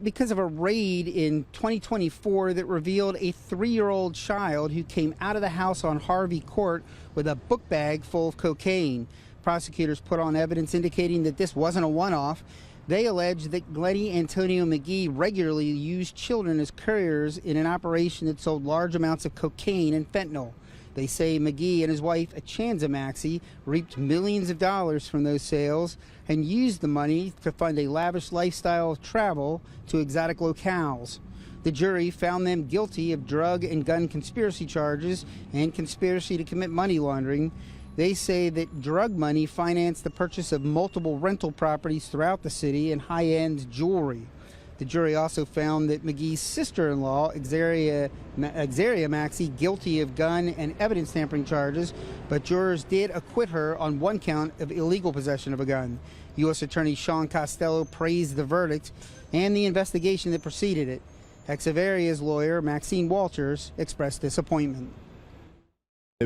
because of a raid in 2024 that revealed a 3-year-old child who came out of the house on Harvey Court with a book bag full of cocaine. Prosecutors put on evidence indicating that this wasn't a one-off. They allege that Glennie Antonio McGee regularly used children as couriers in an operation that sold large amounts of cocaine and fentanyl. They say McGee and his wife, Achanza Maxey, reaped millions of dollars from those sales and used the money to fund a lavish lifestyle of travel to exotic locales. The jury found them guilty of drug and gun conspiracy charges and conspiracy to commit money laundering. They say that drug money financed the purchase of multiple rental properties throughout the city and high-end jewelry. The jury also found that McGee's sister-in-law, Xaria Maxey, guilty of gun and evidence tampering charges, but jurors did acquit her on one count of illegal possession of a gun. U.S. Attorney Sean Costello praised the verdict and the investigation that preceded it. Xaveria's lawyer, Maxine Walters, expressed disappointment.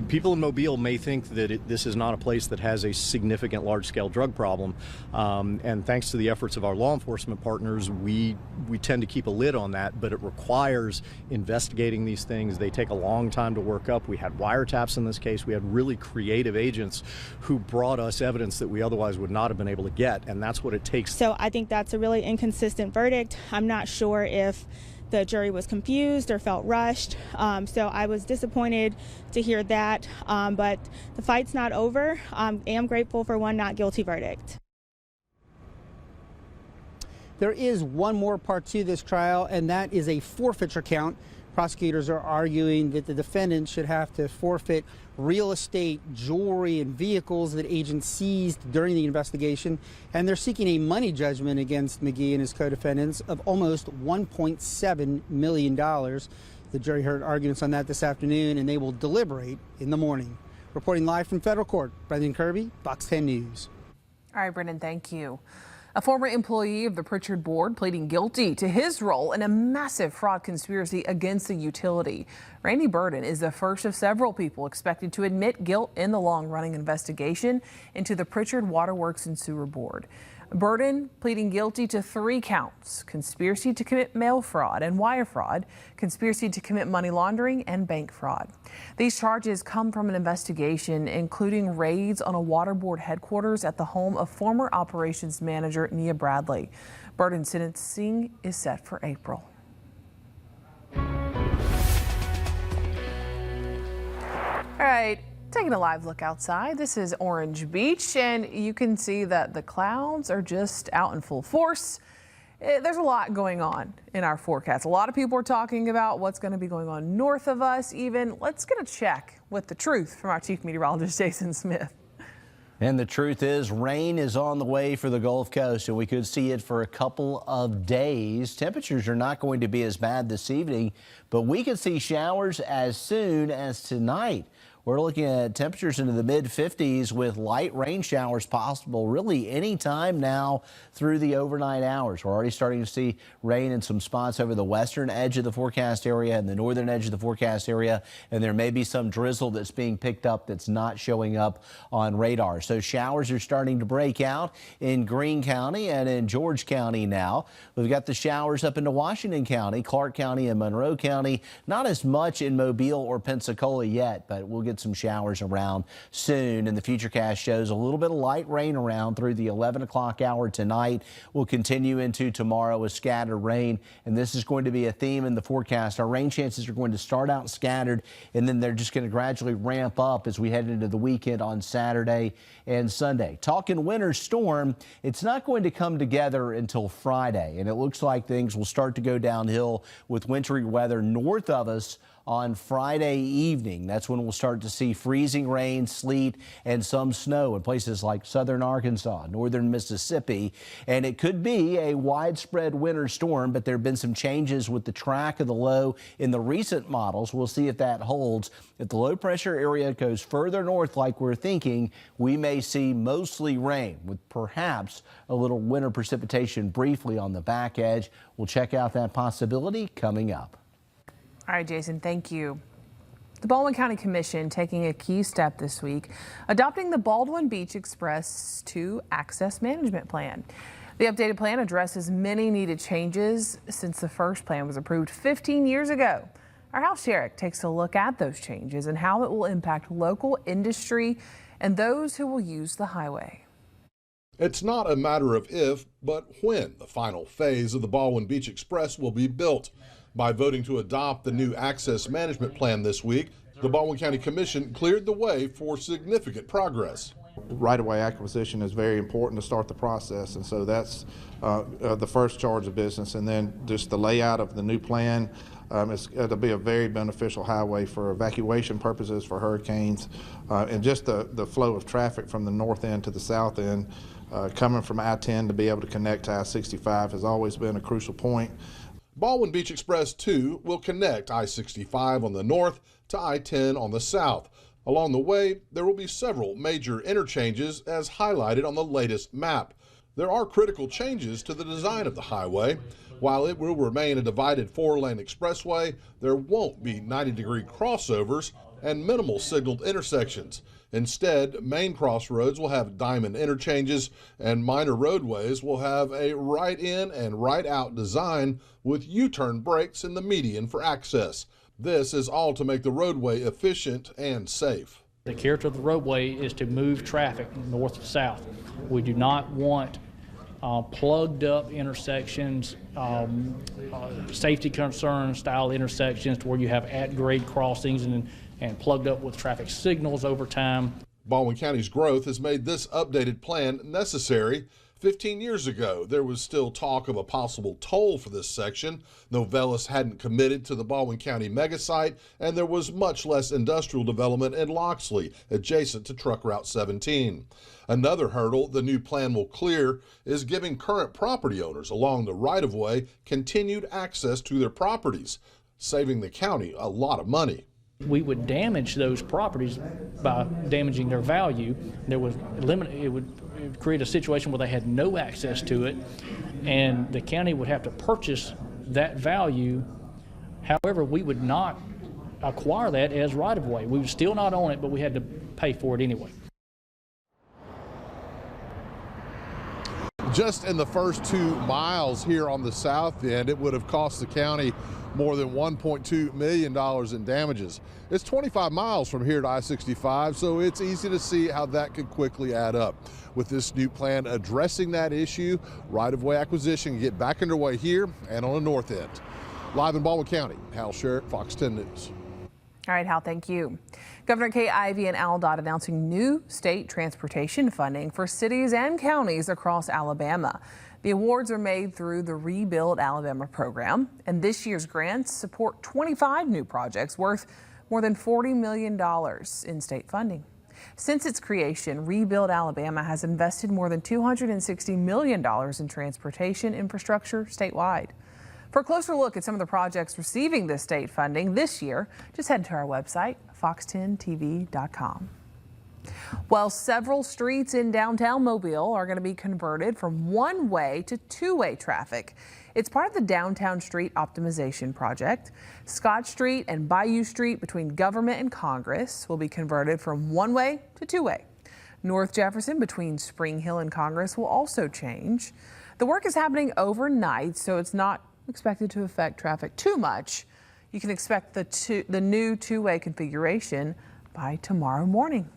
People in Mobile may think that this is not a place that has a significant large-scale drug problem, and thanks to the efforts of our law enforcement partners, we tend to keep a lid on that, but it requires investigating these things. They take a long time to work up. We had wiretaps in this case. We had really creative agents who brought us evidence that we otherwise would not have been able to get, and that's what it takes. So I think that's a really inconsistent verdict. I'm not sure if the jury was confused or felt rushed. So I was disappointed to hear that, but the fight's not over. I am grateful for one not guilty verdict. There is one more part to this trial, and that is a forfeiture count. Prosecutors are arguing that the defendant should have to forfeit real estate, jewelry, and vehicles that agents seized during the investigation, and they're seeking a money judgment against McGee and his co-defendants of almost $1.7 million. The jury heard arguments on that this afternoon, and they will deliberate in the morning. Reporting live from federal court, Brendan Kirby, Fox 10 News. All right, Brendan, thank you. A former employee of the Pritchard board pleading guilty to his role in a massive fraud conspiracy against the utility. Randy Burden is the first of several people expected to admit guilt in the long-running investigation into the Pritchard Waterworks and Sewer Board. Burden pleading guilty to 3 counts: conspiracy to commit mail fraud and wire fraud, conspiracy to commit money laundering, and bank fraud. These charges come from an investigation including raids on a water board headquarters at the home of former operations manager Nia Bradley. Burden's sentencing is set for April. All right. Taking a live look outside. This is Orange Beach, and you can see that the clouds are just out in full force. There's a lot going on in our forecast. A lot of people are talking about what's going to be going on north of us even. Let's get a check with the truth from our chief meteorologist, Jason Smith. And the truth is, rain is on the way for the Gulf Coast, and we could see it for a couple of days. Temperatures are not going to be as bad this evening, but we could see showers as soon as tonight. We're looking at temperatures into the mid-50s with light rain showers possible really any time now through the overnight hours. We're already starting to see rain in some spots over the western edge of the forecast area and the northern edge of the forecast area, and there may be some drizzle that's being picked up that's not showing up on radar. So showers are starting to break out in Greene County and in George County now. We've got the showers up into Washington County, Clark County, and Monroe County. Not as much in Mobile or Pensacola yet, but we'll get some showers around soon, and the futurecast shows a little bit of light rain around through the 11 o'clock hour tonight. Will continue into tomorrow with scattered rain, and this is going to be a theme in the forecast. Our rain chances are going to start out scattered, and then they're just going to gradually ramp up as we head into the weekend on Saturday and Sunday. Talking winter storm, it's not going to come together until Friday, and it looks like things will start to go downhill with wintry weather north of us on Friday evening. That's when we'll start to see freezing rain, sleet, and some snow in places like southern Arkansas, northern Mississippi. And it could be a widespread winter storm, but there have been some changes with the track of the low in the recent models. We'll see if that holds. If the low pressure area goes further north like we're thinking, we may see mostly rain with perhaps a little winter precipitation briefly on the back edge. We'll check out that possibility coming up. All right, Jason, thank you. The Baldwin County Commission taking a key step this week, adopting the Baldwin Beach Express 2 Access Management Plan. The updated plan addresses many needed changes since the first plan was approved 15 years ago. Our House Sherrick takes a look at those changes and how it will impact local industry and those who will use the highway. It's not a matter of if, but when the final phase of the Baldwin Beach Express will be built. By voting to adopt the new access management plan this week, the Baldwin County Commission cleared the way for significant progress. Right-of-way acquisition is very important to start the process, and so that's the first charge of business. And then just the layout of the new plan, it'll be a very beneficial highway for evacuation purposes, for hurricanes, and just the flow of traffic from the north end to the south end Coming from I-10 to be able to connect to I-65 has always been a crucial point. Baldwin Beach Express 2 will connect I-65 on the north to I-10 on the south. Along the way, there will be several major interchanges as highlighted on the latest map. There are critical changes to the design of the highway. While it will remain a divided 4-lane expressway, there won't be 90-degree crossovers and minimal signaled intersections. Instead, main crossroads will have diamond interchanges, and minor roadways will have a right-in and right-out design with U-turn brakes in the median for access. This is all to make the roadway efficient and safe. The character of the roadway is to move traffic north to south. We do not want plugged up intersections, safety concern style intersections to where you have at-grade crossings and plugged up with traffic signals over time. Baldwin County's growth has made this updated plan necessary. 15 years ago, there was still talk of a possible toll for this section. Novellis hadn't committed to the Baldwin County megasite, and there was much less industrial development in Loxley, adjacent to Truck Route 17. Another hurdle the new plan will clear is giving current property owners along the right-of-way continued access to their properties, saving the county a lot of money. We would damage those properties by damaging their value. It would create a situation where they had no access to it, and the county would have to purchase that value. However, we would not acquire that as right-of-way. We would still not own it, but we had to pay for it anyway. Just in the first 2 miles here on the south end, it would have cost the county more than $1.2 million in damages. It's 25 miles from here to I-65, so it's easy to see how that could quickly add up. With this new plan addressing that issue, right-of-way acquisition can get back underway here and on the north end. Live in Baldwin County, Hal Sherritt, Fox 10 News. All right, Hal, thank you. Governor Kay Ivey and AlDOT announcing new state transportation funding for cities and counties across Alabama. The awards are made through the Rebuild Alabama program, and this year's grants support 25 new projects worth more than $40 million in state funding. Since its creation, Rebuild Alabama has invested more than $260 million in transportation infrastructure statewide. For a closer look at some of the projects receiving this state funding this year, just head to our website, fox10tv.com. Well, several streets in downtown Mobile are going to be converted from one-way to two-way traffic. It's part of the Downtown Street Optimization Project. Scott Street and Bayou Street between Government and Congress will be converted from one-way to two-way. North Jefferson between Spring Hill and Congress will also change. The work is happening overnight, so it's not expected to affect traffic too much. You can expect the new two-way configuration by tomorrow morning.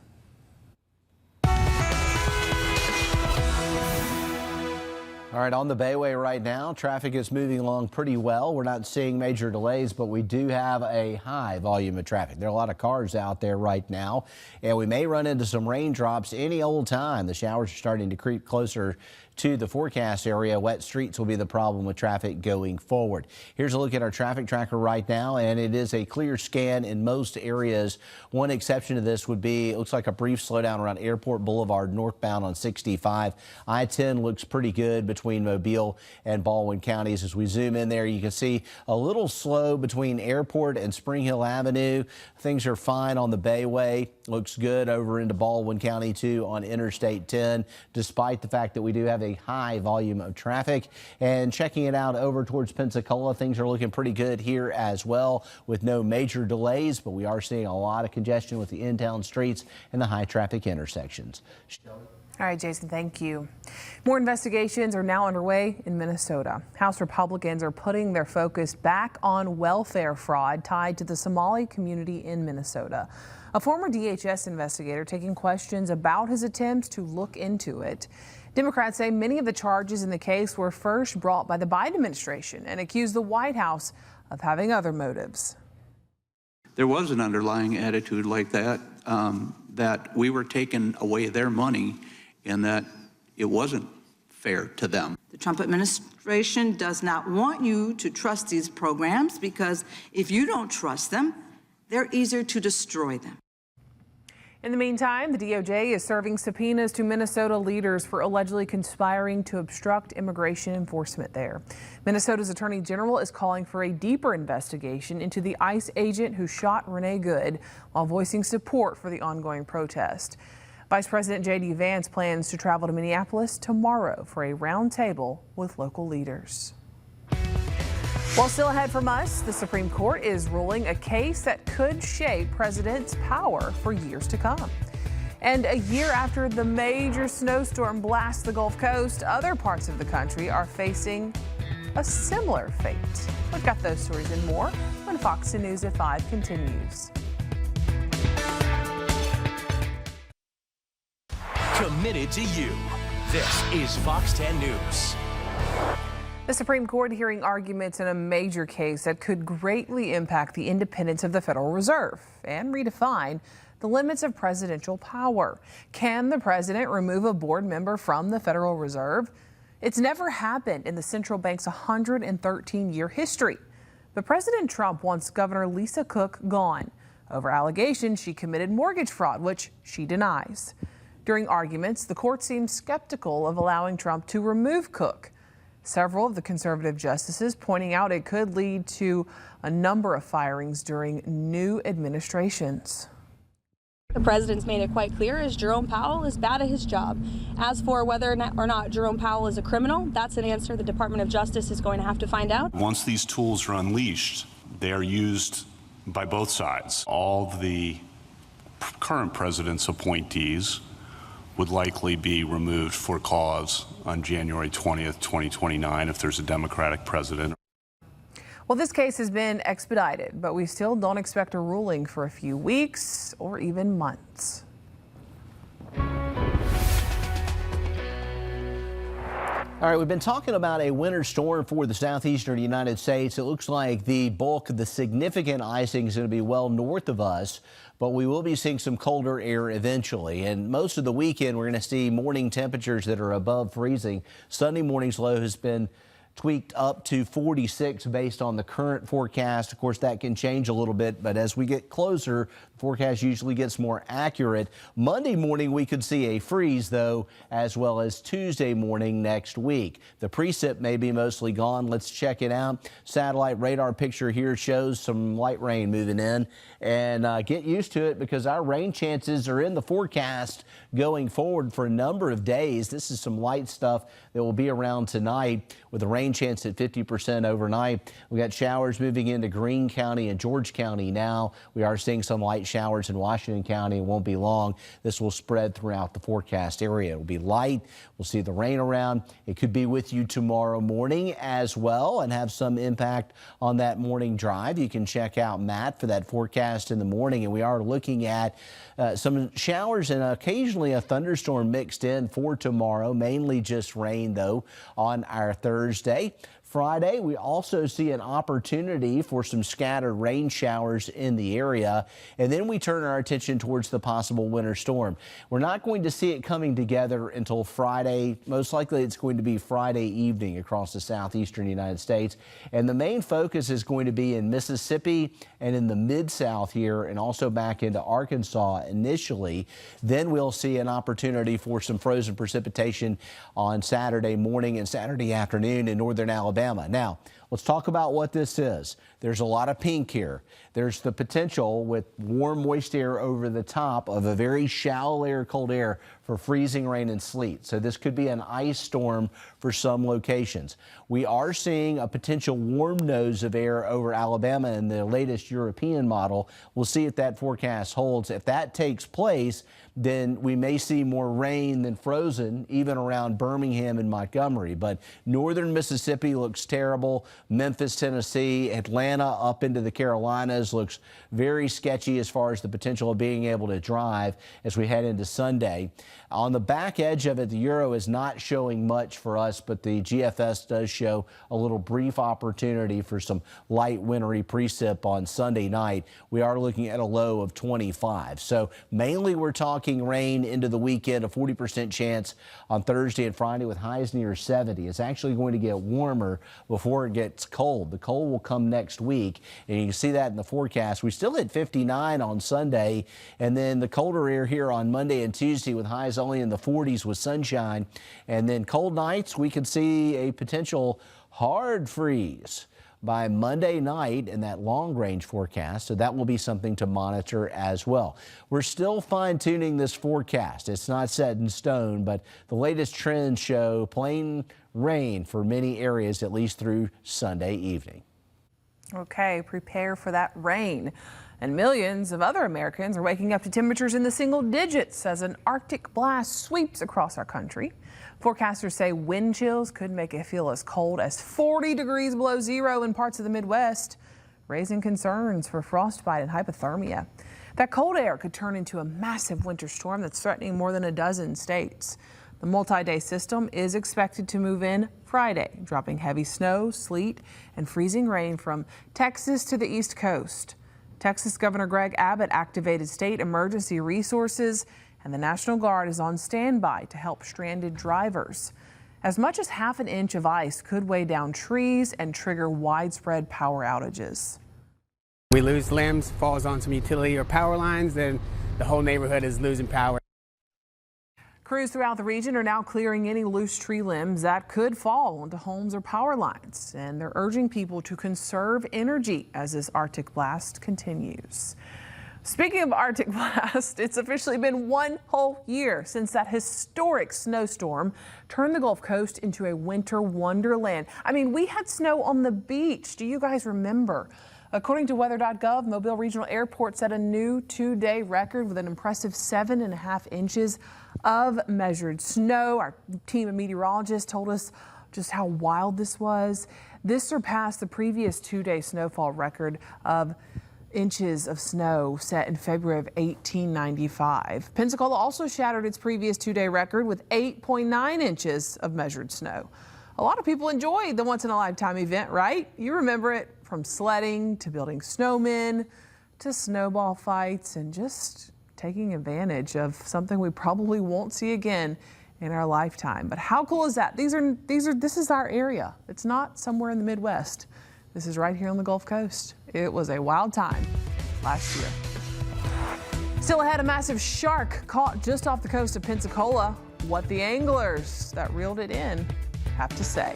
All right, on the Bayway right now, traffic is moving along pretty well. We're not seeing major delays, but we do have a high volume of traffic. There are a lot of cars out there right now, and we may run into some raindrops any old time. The showers are starting to creep closer to the forecast area. Wet streets will be the problem with traffic going forward. Here's a look at our traffic tracker right now, and it is a clear scan in most areas. One exception to this would be, it looks like a brief slowdown around Airport Boulevard northbound on 65. I-10 looks pretty good between Mobile and Baldwin counties. As we zoom in there, you can see a little slow between Airport and Spring Hill Avenue. Things are fine on the Bayway. Looks good over into Baldwin County too on Interstate 10, despite the fact that we do have a high volume of traffic. And checking it out over towards Pensacola, things are looking pretty good here as well with no major delays, but we are seeing a lot of congestion with the in-town streets and the high traffic intersections. All right, Jason, thank you. More investigations are now underway in Minnesota. House Republicans are putting their focus back on welfare fraud tied to the Somali community in Minnesota. A former DHS investigator taking questions about his attempts to look into it. Democrats say many of the charges in the case were first brought by the Biden administration and accuse the White House of having other motives. There was an underlying attitude like that, that we were taking away their money and that it wasn't fair to them. The Trump administration does not want you to trust these programs because if you don't trust them, they're easier to destroy them. In the meantime, the DOJ is serving subpoenas to Minnesota leaders for allegedly conspiring to obstruct immigration enforcement there. Minnesota's Attorney General is calling for a deeper investigation into the ICE agent who shot Renee Good while voicing support for the ongoing protest. Vice President J.D. Vance plans to travel to Minneapolis tomorrow for a roundtable with local leaders. Well, still ahead from us, the Supreme Court is ruling a case that could shape presidents' power for years to come. And a year after the major snowstorm blasts the Gulf Coast, other parts of the country are facing a similar fate. We've got those stories and more when Fox 10 News at 5 continues. Committed to you. This is Fox 10 News. The Supreme Court hearing arguments in a major case that could greatly impact the independence of the Federal Reserve and redefine the limits of presidential power. Can the president remove a board member from the Federal Reserve? It's never happened in the central bank's 113-year history. But President Trump wants Governor Lisa Cook gone over allegations she committed mortgage fraud, which she denies. During arguments, the court seemed skeptical of allowing Trump to remove Cook. Several of the conservative justices pointing out it could lead to a number of firings during new administrations. The president's made it quite clear is Jerome Powell is bad at his job. As for whether or not Jerome Powell is a criminal, that's an answer the Department of Justice is going to have to find out. Once these tools are unleashed, they are used by both sides. All the current president's appointees would likely be removed for cause on January 20th, 2029 if there's a Democratic president. Well, this case has been expedited, but we still don't expect a ruling for a few weeks or even months. All right, we've been talking about a winter storm for the southeastern United States. It looks like the bulk of the significant icing is going to be well north of us, but we will be seeing some colder air eventually. And most of the weekend, we're going to see morning temperatures that are above freezing. Sunday morning's low has been tweaked up to 46 based on the current forecast. Of course, that can change a little bit, but as we get closer, the forecast usually gets more accurate. Monday morning, we could see a freeze, though, as well as Tuesday morning next week. The precip may be mostly gone. Let's check it out. Satellite radar picture here shows some light rain moving in, and get used to it because our rain chances are in the forecast going forward for a number of days. This is some light stuff that will be around tonight with the rain chance at 50% overnight. We got showers moving into Greene County and George County now. We are seeing some light showers in Washington County. It won't be long. This will spread throughout the forecast area. It will be light. We'll see the rain around. It could be with you tomorrow morning as well and have some impact on that morning drive. You can check out Matt for that forecast in the morning, and we are looking at some showers and occasionally a thunderstorm mixed in for tomorrow, mainly just rain though on our Thursday. Friday, we also see an opportunity for some scattered rain showers in the area, and then we turn our attention towards the possible winter storm. We're not going to see it coming together until Friday. Most likely it's going to be Friday evening across the southeastern United States, and the main focus is going to be in Mississippi and in the mid-south here and also back into Arkansas initially. Then we'll see an opportunity for some frozen precipitation on Saturday morning and Saturday afternoon in northern Alabama. Now, let's talk about what this is. There's a lot of pink here. There's the potential with warm, moist air over the top of a very shallow layer of cold air for freezing rain and sleet. So this could be an ice storm for some locations. We are seeing a potential warm nose of air over Alabama in the latest European model. We'll see if that forecast holds. If that takes place, then we may see more rain than frozen, even around Birmingham and Montgomery. But northern Mississippi looks terrible. Memphis, Tennessee, Atlanta up into the Carolinas looks very sketchy as far as the potential of being able to drive as we head into Sunday. On the back edge of it, the Euro is not showing much for us, but the GFS does show a little brief opportunity for some light wintry precip on Sunday night. We are looking at a low of 25. So mainly we're talking rain into the weekend, a 40% chance on Thursday and Friday with highs near 70. It's actually going to get warmer before it gets gets cold. The cold will come next week, and you can see that in the forecast. We still hit 59 on Sunday, and then the colder air here on Monday and Tuesday with highs only in the 40s with sunshine. And then cold nights, we could see a potential hard freeze by Monday night in that long-range forecast, so that will be something to monitor as well. We're still fine-tuning this forecast. It's not set in stone, but the latest trends show plain rain for many areas, at least through Sunday evening. Okay, prepare for that rain. And millions of other Americans are waking up to temperatures in the single digits as an Arctic blast sweeps across our country. Forecasters say wind chills could make it feel as cold as 40 degrees below zero in parts of the Midwest, raising concerns for frostbite and hypothermia. That cold air could turn into a massive winter storm that's threatening more than a dozen states. The multi-day system is expected to move in Friday, dropping heavy snow, sleet, and freezing rain from Texas to the East Coast. Texas Governor Greg Abbott activated state emergency resources, and the National Guard is on standby to help stranded drivers. As much as half an inch of ice could weigh down trees and trigger widespread power outages. We lose limbs, falls on some utility or power lines, then the whole neighborhood is losing power. Crews throughout the region are now clearing any loose tree limbs that could fall onto homes or power lines, and they're urging people to conserve energy as this Arctic blast continues. Speaking of Arctic blast, it's officially been one whole year since that historic snowstorm turned the Gulf Coast into a winter wonderland. I mean, we had snow on the beach. Do you guys remember? According to weather.gov, Mobile Regional Airport set a new 2-day record with an impressive 7.5 inches of measured snow. Our team of meteorologists told us just how wild this was. This surpassed the previous 2-day snowfall record of inches of snow set in February of 1895. Pensacola also shattered its previous 2-day record with 8.9 inches of measured snow. A lot of people enjoyed the once-in-a-lifetime event, right? You remember it from sledding to building snowmen to snowball fights and just taking advantage of something we probably won't see again in our lifetime. But how cool is that? This is our area. It's not somewhere in the Midwest. This is right here on the Gulf Coast. It was a wild time last year. Still ahead, a massive shark caught just off the coast of Pensacola. What the anglers that reeled it in have to say.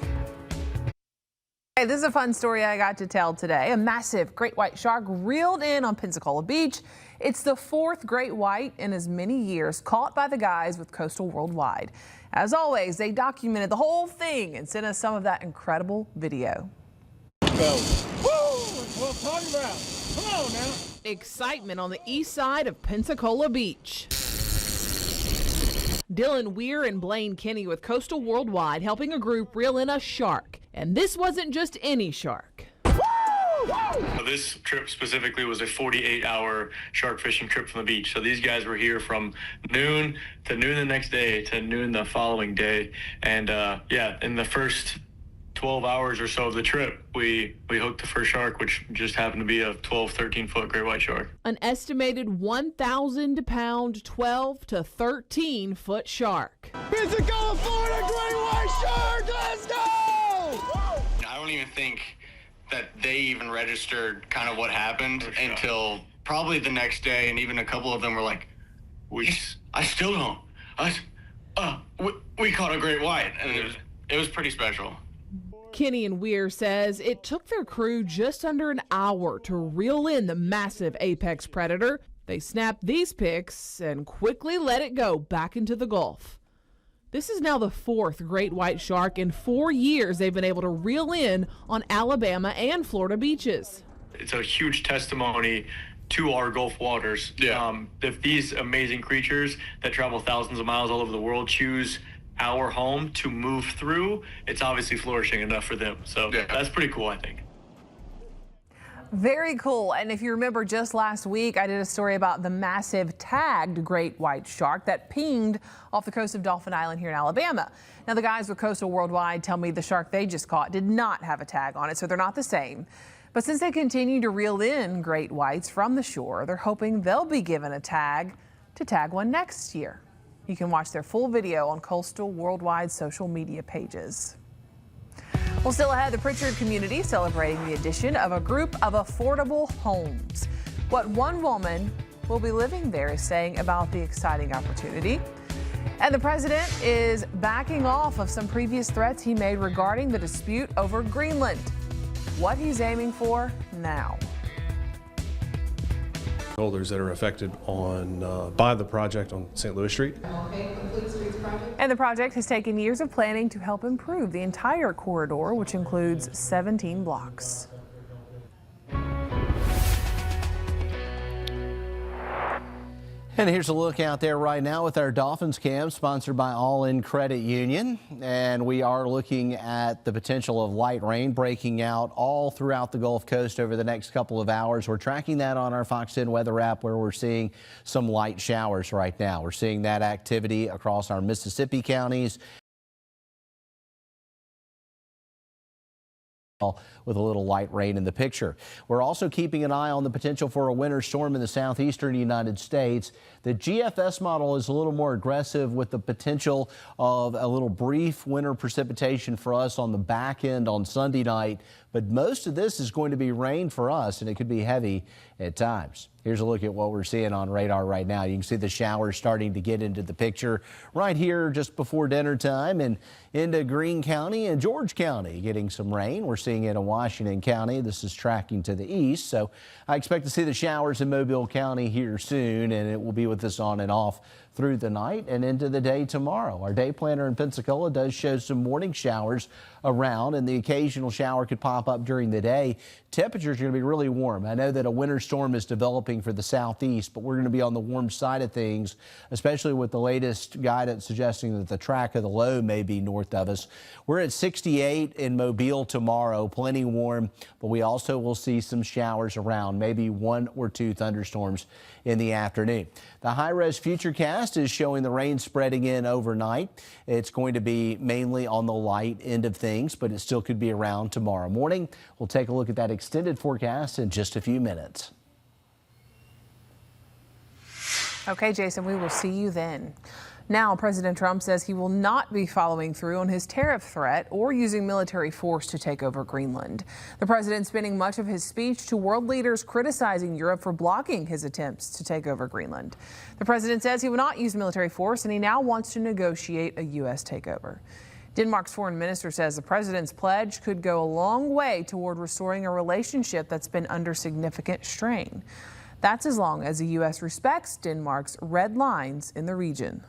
Hey, this is a fun story I got to tell today. A massive great white shark reeled in on Pensacola Beach. It's the 4th great white in as many years caught by the guys with Coastal Worldwide. As always, they documented the whole thing and sent us some of that incredible video. Woo! That's what I'm talking about. Come on now. Excitement on the east side of Pensacola Beach. Dylan Weir and Blaine Kinney with Coastal Worldwide helping a group reel in a shark. And this wasn't just any shark. This trip specifically was a 48-hour shark fishing trip from the beach. So these guys were here from noon to noon the next day to noon the following day. And yeah, in the first 12 hours or so of the trip, we hooked the first shark, which just happened to be a 12, 13-foot great white shark. An estimated 1,000-pound, 12 to 13-foot shark. Pensacola, Florida, great white shark. Let's go! I don't even think that they even registered kind of what happened until probably the next day, and even a couple of them were like, I still don't. We caught a great white, and it was pretty special. Kenny and Weir says it took their crew just under an hour to reel in the massive apex predator. They snapped these pics and quickly let it go back into the Gulf. This is now the 4th great white shark in 4 years they've been able to reel in on Alabama and Florida beaches. It's a huge testimony to our Gulf waters. Yeah. If these amazing creatures that travel thousands of miles all over the world choose our home to move through, it's obviously flourishing enough for them. So yeah, that's pretty cool, I think. Very cool. And if you remember just last week, I did a story about the massive tagged great white shark that pinged off the coast of Dolphin Island here in Alabama. Now, the guys with Coastal Worldwide tell me the shark they just caught did not have a tag on it, so they're not the same. But since they continue to reel in great whites from the shore, they're hoping they'll be given a tag to tag one next year. You can watch their full video on Coastal Worldwide social media pages. Well, still ahead, the Pritchard community celebrating the addition of a group of affordable homes. What one woman who will be living there is saying about the exciting opportunity. And the president is backing off of some previous threats he made regarding the dispute over Greenland. What he's aiming for now. Holders that are affected by the project on St. Louis Street. And the project has taken years of planning to help improve the entire corridor, which includes 17 blocks. And here's a look out there right now with our Dolphins cam, sponsored by All In Credit Union. And we are looking at the potential of light rain breaking out all throughout the Gulf Coast over the next couple of hours. We're tracking that on our Fox 10 weather app, where we're seeing some light showers right now. We're seeing that activity across our Mississippi counties, with a little light rain in the picture. We're also keeping an eye on the potential for a winter storm in the southeastern United States. The GFS model is a little more aggressive, with the potential of a little brief winter precipitation for us on the back end on Sunday night. But most of this is going to be rain for us, and it could be heavy at times. Here's a look at what we're seeing on radar right now. You can see the showers starting to get into the picture right here just before dinner time, and into Greene County and George County getting some rain. We're seeing it in Washington County. This is tracking to the east, so I expect to see the showers in Mobile County here soon, and it will be with us on and off through the night and into the day tomorrow. Our day planner in Pensacola does show some morning showers around, and the occasional shower could pop up during the day. Temperatures are going to be really warm. I know that a winter storm is developing for the southeast, but we're going to be on the warm side of things, especially with the latest guidance suggesting that the track of the low may be north of us. We're at 68 in Mobile tomorrow, plenty warm, but we also will see some showers around, maybe 1 or 2 thunderstorms in the afternoon. The high-res futurecast is showing the rain spreading in overnight. It's going to be mainly on the light end of things, but it still could be around tomorrow morning. We'll take a look at that extended forecast in just a few minutes. Okay, Jason, we will see you then. Now, President Trump says he will not be following through on his tariff threat or using military force to take over Greenland. The president spending much of his speech to world leaders criticizing Europe for blocking his attempts to take over Greenland. The president says he will not use military force, and he now wants to negotiate a U.S. takeover. Denmark's foreign minister says the president's pledge could go a long way toward restoring a relationship that's been under significant strain. That's as long as the U.S. respects Denmark's red lines in the region.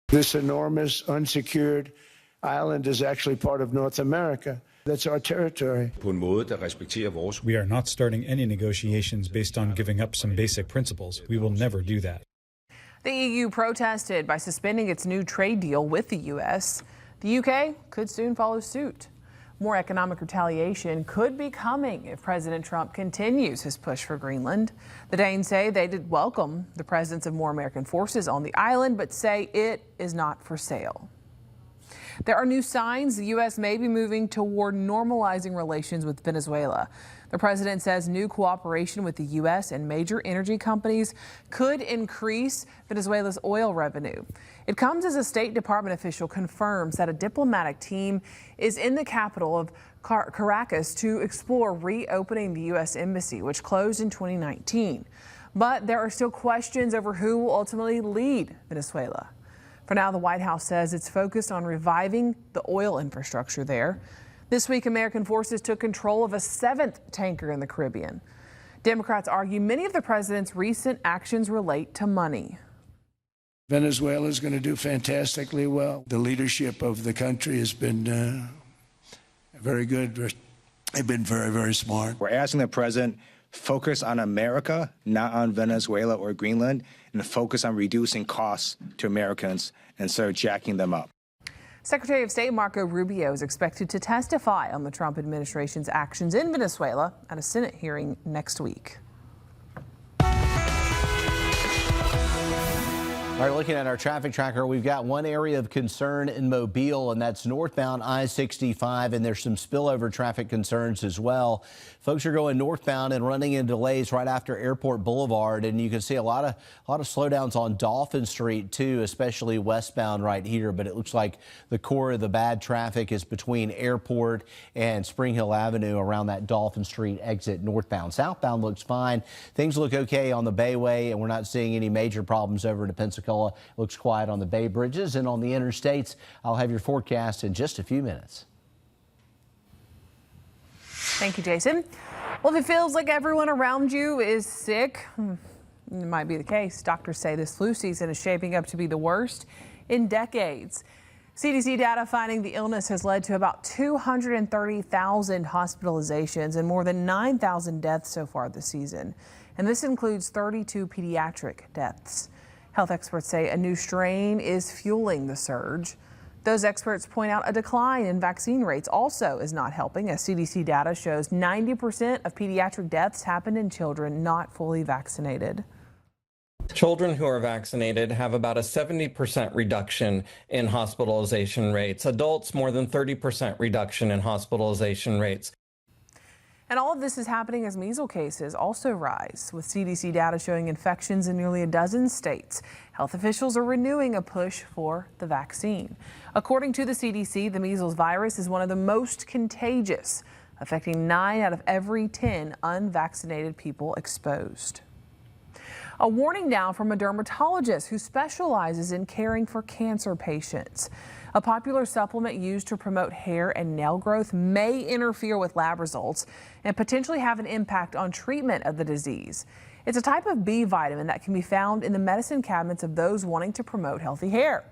This enormous unsecured island is actually part of North America. That's our territory. We are not starting any negotiations based on giving up some basic principles. We will never do that. The EU protested by suspending its new trade deal with the U.S. The UK could soon follow suit. More economic retaliation could be coming if President Trump continues his push for Greenland. The Danes say they did welcome the presence of more American forces on the island, but say it is not for sale. There are new signs the U.S. may be moving toward normalizing relations with Venezuela. The president says new cooperation with the U.S. and major energy companies could increase Venezuela's oil revenue. It comes as a State Department official confirms that a diplomatic team is in the capital of Caracas to explore reopening the U.S. embassy, which closed in 2019. But there are still questions over who will ultimately lead Venezuela. For now, the White House says it's focused on reviving the oil infrastructure there. This week, American forces took control of a 7th tanker in the Caribbean. Democrats argue many of the president's recent actions relate to money. Venezuela is going to do fantastically well. The leadership of the country has been very good. They've been very, very smart. We're asking the president focus on America, not on Venezuela or Greenland, and focus on reducing costs to Americans instead of jacking them up. Secretary of State Marco Rubio is expected to testify on the Trump administration's actions in Venezuela at a Senate hearing next week. All right, looking at our traffic tracker, we've got one area of concern in Mobile, and that's northbound I-65, and there's some spillover traffic concerns as well. Folks are going northbound and running into delays right after Airport Boulevard, and you can see a lot of slowdowns on Dolphin Street too, especially westbound right here. But it looks like the core of the bad traffic is between Airport and Spring Hill Avenue around that Dolphin Street exit northbound. Southbound looks fine. Things look okay on the Bayway, and we're not seeing any major problems over to Pensacola. Looks quiet on the Bay Bridges and on the interstates. I'll have your forecast in just a few minutes. Thank you, Jason. Well, if it feels like everyone around you is sick, it might be the case. Doctors say this flu season is shaping up to be the worst in decades. CDC data finding the illness has led to about 230,000 hospitalizations and more than 9,000 deaths so far this season. And this includes 32 pediatric deaths. Health experts say a new strain is fueling the surge. Those experts point out a decline in vaccine rates also is not helping, as CDC data shows 90% of pediatric deaths happen in children not fully vaccinated. Children who are vaccinated have about a 70% reduction in hospitalization rates. Adults, more than 30% reduction in hospitalization rates. And all of this is happening as measles cases also rise, with CDC data showing infections in nearly a dozen states. Health officials are renewing a push for the vaccine. According to the CDC, the measles virus is one of the most contagious, affecting 9 out of every 10 unvaccinated people exposed. A warning now from a dermatologist who specializes in caring for cancer patients. A popular supplement used to promote hair and nail growth may interfere with lab results and potentially have an impact on treatment of the disease. It's a type of B vitamin that can be found in the medicine cabinets of those wanting to promote healthy hair.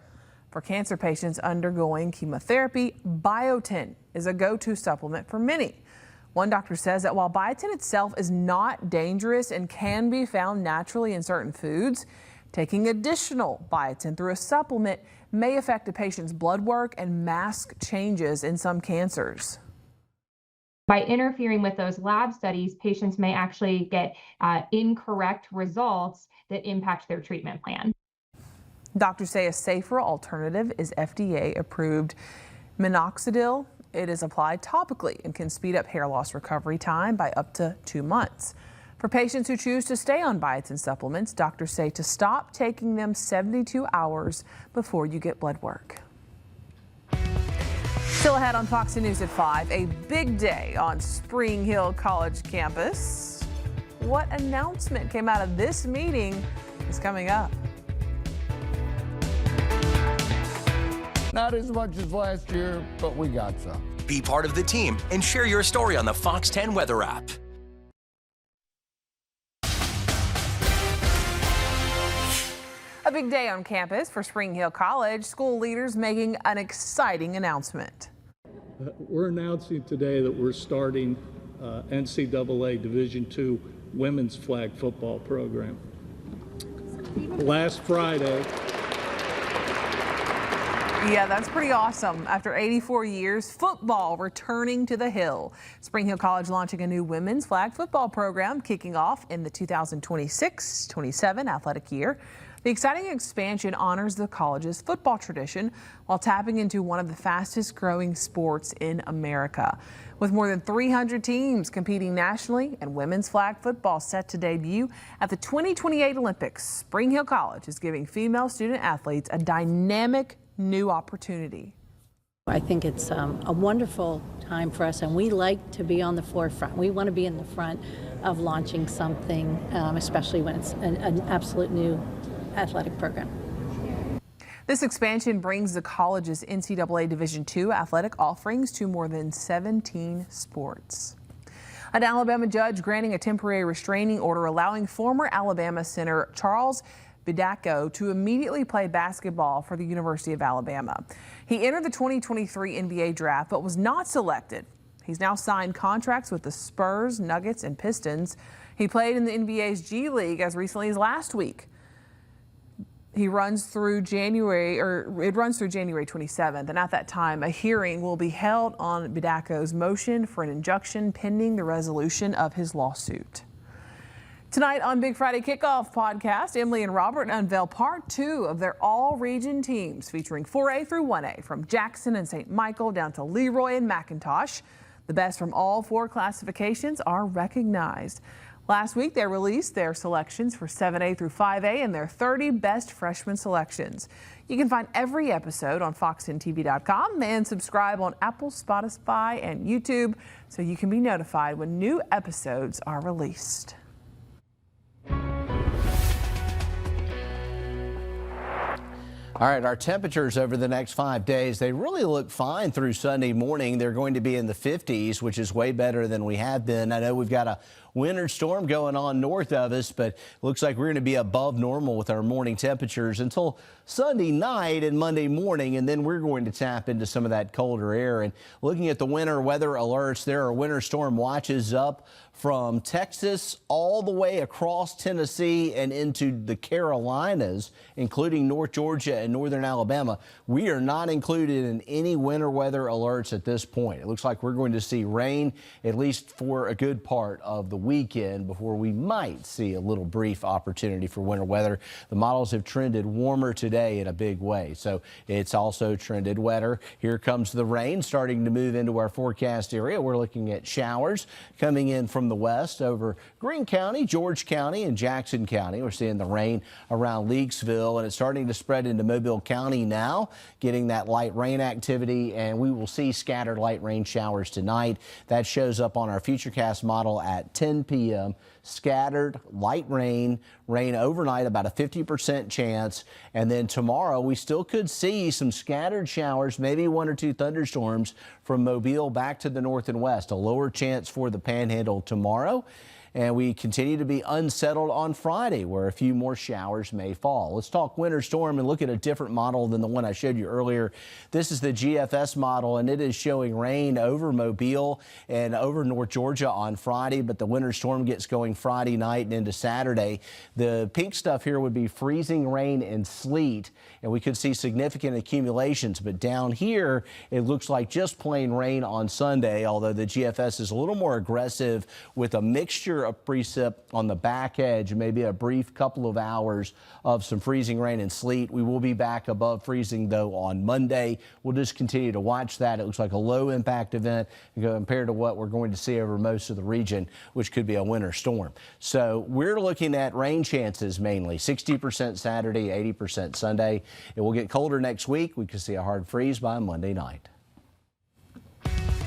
For cancer patients undergoing chemotherapy, biotin is a go-to supplement for many. One doctor says that while biotin itself is not dangerous and can be found naturally in certain foods, taking additional biotin through a supplement may affect a patient's blood work and mask changes in some cancers. By interfering with those lab studies, patients may actually get incorrect results that impact their treatment plan. Doctors say a safer alternative is FDA-approved minoxidil. It is applied topically and can speed up hair loss recovery time by up to 2 months. For patients who choose to stay on biotin supplements, doctors say to stop taking them 72 hours before you get blood work. Still ahead on Fox News at 5, a big day on Spring Hill College campus. What announcement came out of this meeting is coming up. Not as much as last year, but we got some. Be part of the team and share your story on the Fox 10 weather app. A big day on campus for Spring Hill College. School leaders making an exciting announcement. We're announcing today that we're starting NCAA Division II women's flag football program. Last Friday. Yeah, that's pretty awesome. After 84 years, football returning to the Hill. Spring Hill College launching a new women's flag football program kicking off in the 2026-27 athletic year. The exciting expansion honors the college's football tradition while tapping into one of the fastest growing sports in America. With more than 300 teams competing nationally and women's flag football set to debut at the 2028 Olympics, Spring Hill College is giving female student athletes a dynamic new opportunity. I think it's a wonderful time for us, and we like to be on the forefront. We want to be in the front of launching something, especially when it's an absolute new athletic program. This expansion brings the college's NCAA Division II athletic offerings to more than 17 sports. An Alabama judge granting a temporary restraining order allowing former Alabama center Charles Bidacco to immediately play basketball for the University of Alabama. He entered the 2023 NBA draft but was not selected. He's now signed contracts with the Spurs, Nuggets, and Pistons. He played in the NBA's G League as recently as last week. It runs through January 27th, and at that time, a hearing will be held on Bidacco's motion for an injunction pending the resolution of his lawsuit. Tonight on Big Friday Kickoff podcast, Emily and Robert unveil part 2 of their all-region teams featuring 4A through 1A from Jackson and St. Michael down to Leroy and McIntosh. The best from all 4 classifications are recognized. Last week, they released their selections for 7A through 5A and their 30 best freshman selections. You can find every episode on fox10tv.com and subscribe on Apple, Spotify, and YouTube so you can be notified when new episodes are released. All right, our temperatures over the next 5 days, they really look fine through Sunday morning. They're going to be in the 50s, which is way better than we have been. I know we've got a winter storm going on north of us, but it looks like we're going to be above normal with our morning temperatures until Sunday night and Monday morning, and then we're going to tap into some of that colder air. And looking at the winter weather alerts, there are winter storm watches up from Texas all the way across Tennessee and into the Carolinas, including North Georgia and northern Alabama. We are not included in any winter weather alerts at this point. It looks like we're going to see rain at least for a good part of the weekend before we might see a little brief opportunity for winter weather. The models have trended warmer today in a big way, so it's also trended wetter. Here comes the rain starting to move into our forecast area. We're looking at showers coming in from the west over Greene County, George County, and Jackson County. We're seeing the rain around Leakesville, and it's starting to spread into Mobile County now, getting that light rain activity, and we will see scattered light rain showers tonight. That shows up on our Futurecast model at 10 p.m. Scattered light rain overnight, about a 50% chance. And then tomorrow we still could see some scattered showers, maybe 1 or 2 thunderstorms from Mobile back to the north and west. A lower chance for the Panhandle tomorrow. And we continue to be unsettled on Friday, where a few more showers may fall. Let's talk winter storm and look at a different model than the one I showed you earlier. This is the GFS model, and it is showing rain over Mobile and over North Georgia on Friday, but the winter storm gets going Friday night and into Saturday. The pink stuff here would be freezing rain and sleet, and we could see significant accumulations. But down here, it looks like just plain rain on Sunday, although the GFS is a little more aggressive with a mixture of precip on the back edge, maybe a brief couple of hours of some freezing rain and sleet. We will be back above freezing, though, on Monday. We'll just continue to watch that. It looks like a low impact event compared to what we're going to see over most of the region, which could be a winter storm. So we're looking at rain chances mainly 60% Saturday, 80% Sunday. It will get colder next week. We could see a hard freeze by Monday night.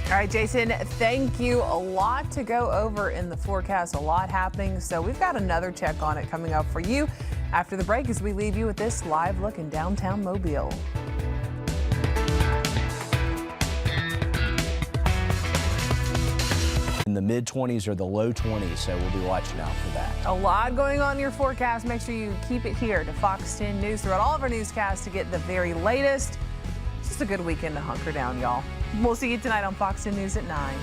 All right, Jason, thank you. A lot to go over in the forecast, a lot happening. So we've got another check on it coming up for you after the break as we leave you with this live look in downtown Mobile. In the mid-20s or the low 20s, so we'll be watching out for that. A lot going on in your forecast. Make sure you keep it here to Fox 10 News throughout all of our newscasts to get the very latest. It's just a good weekend to hunker down, y'all. We'll see you tonight on Fox 10 News at 9.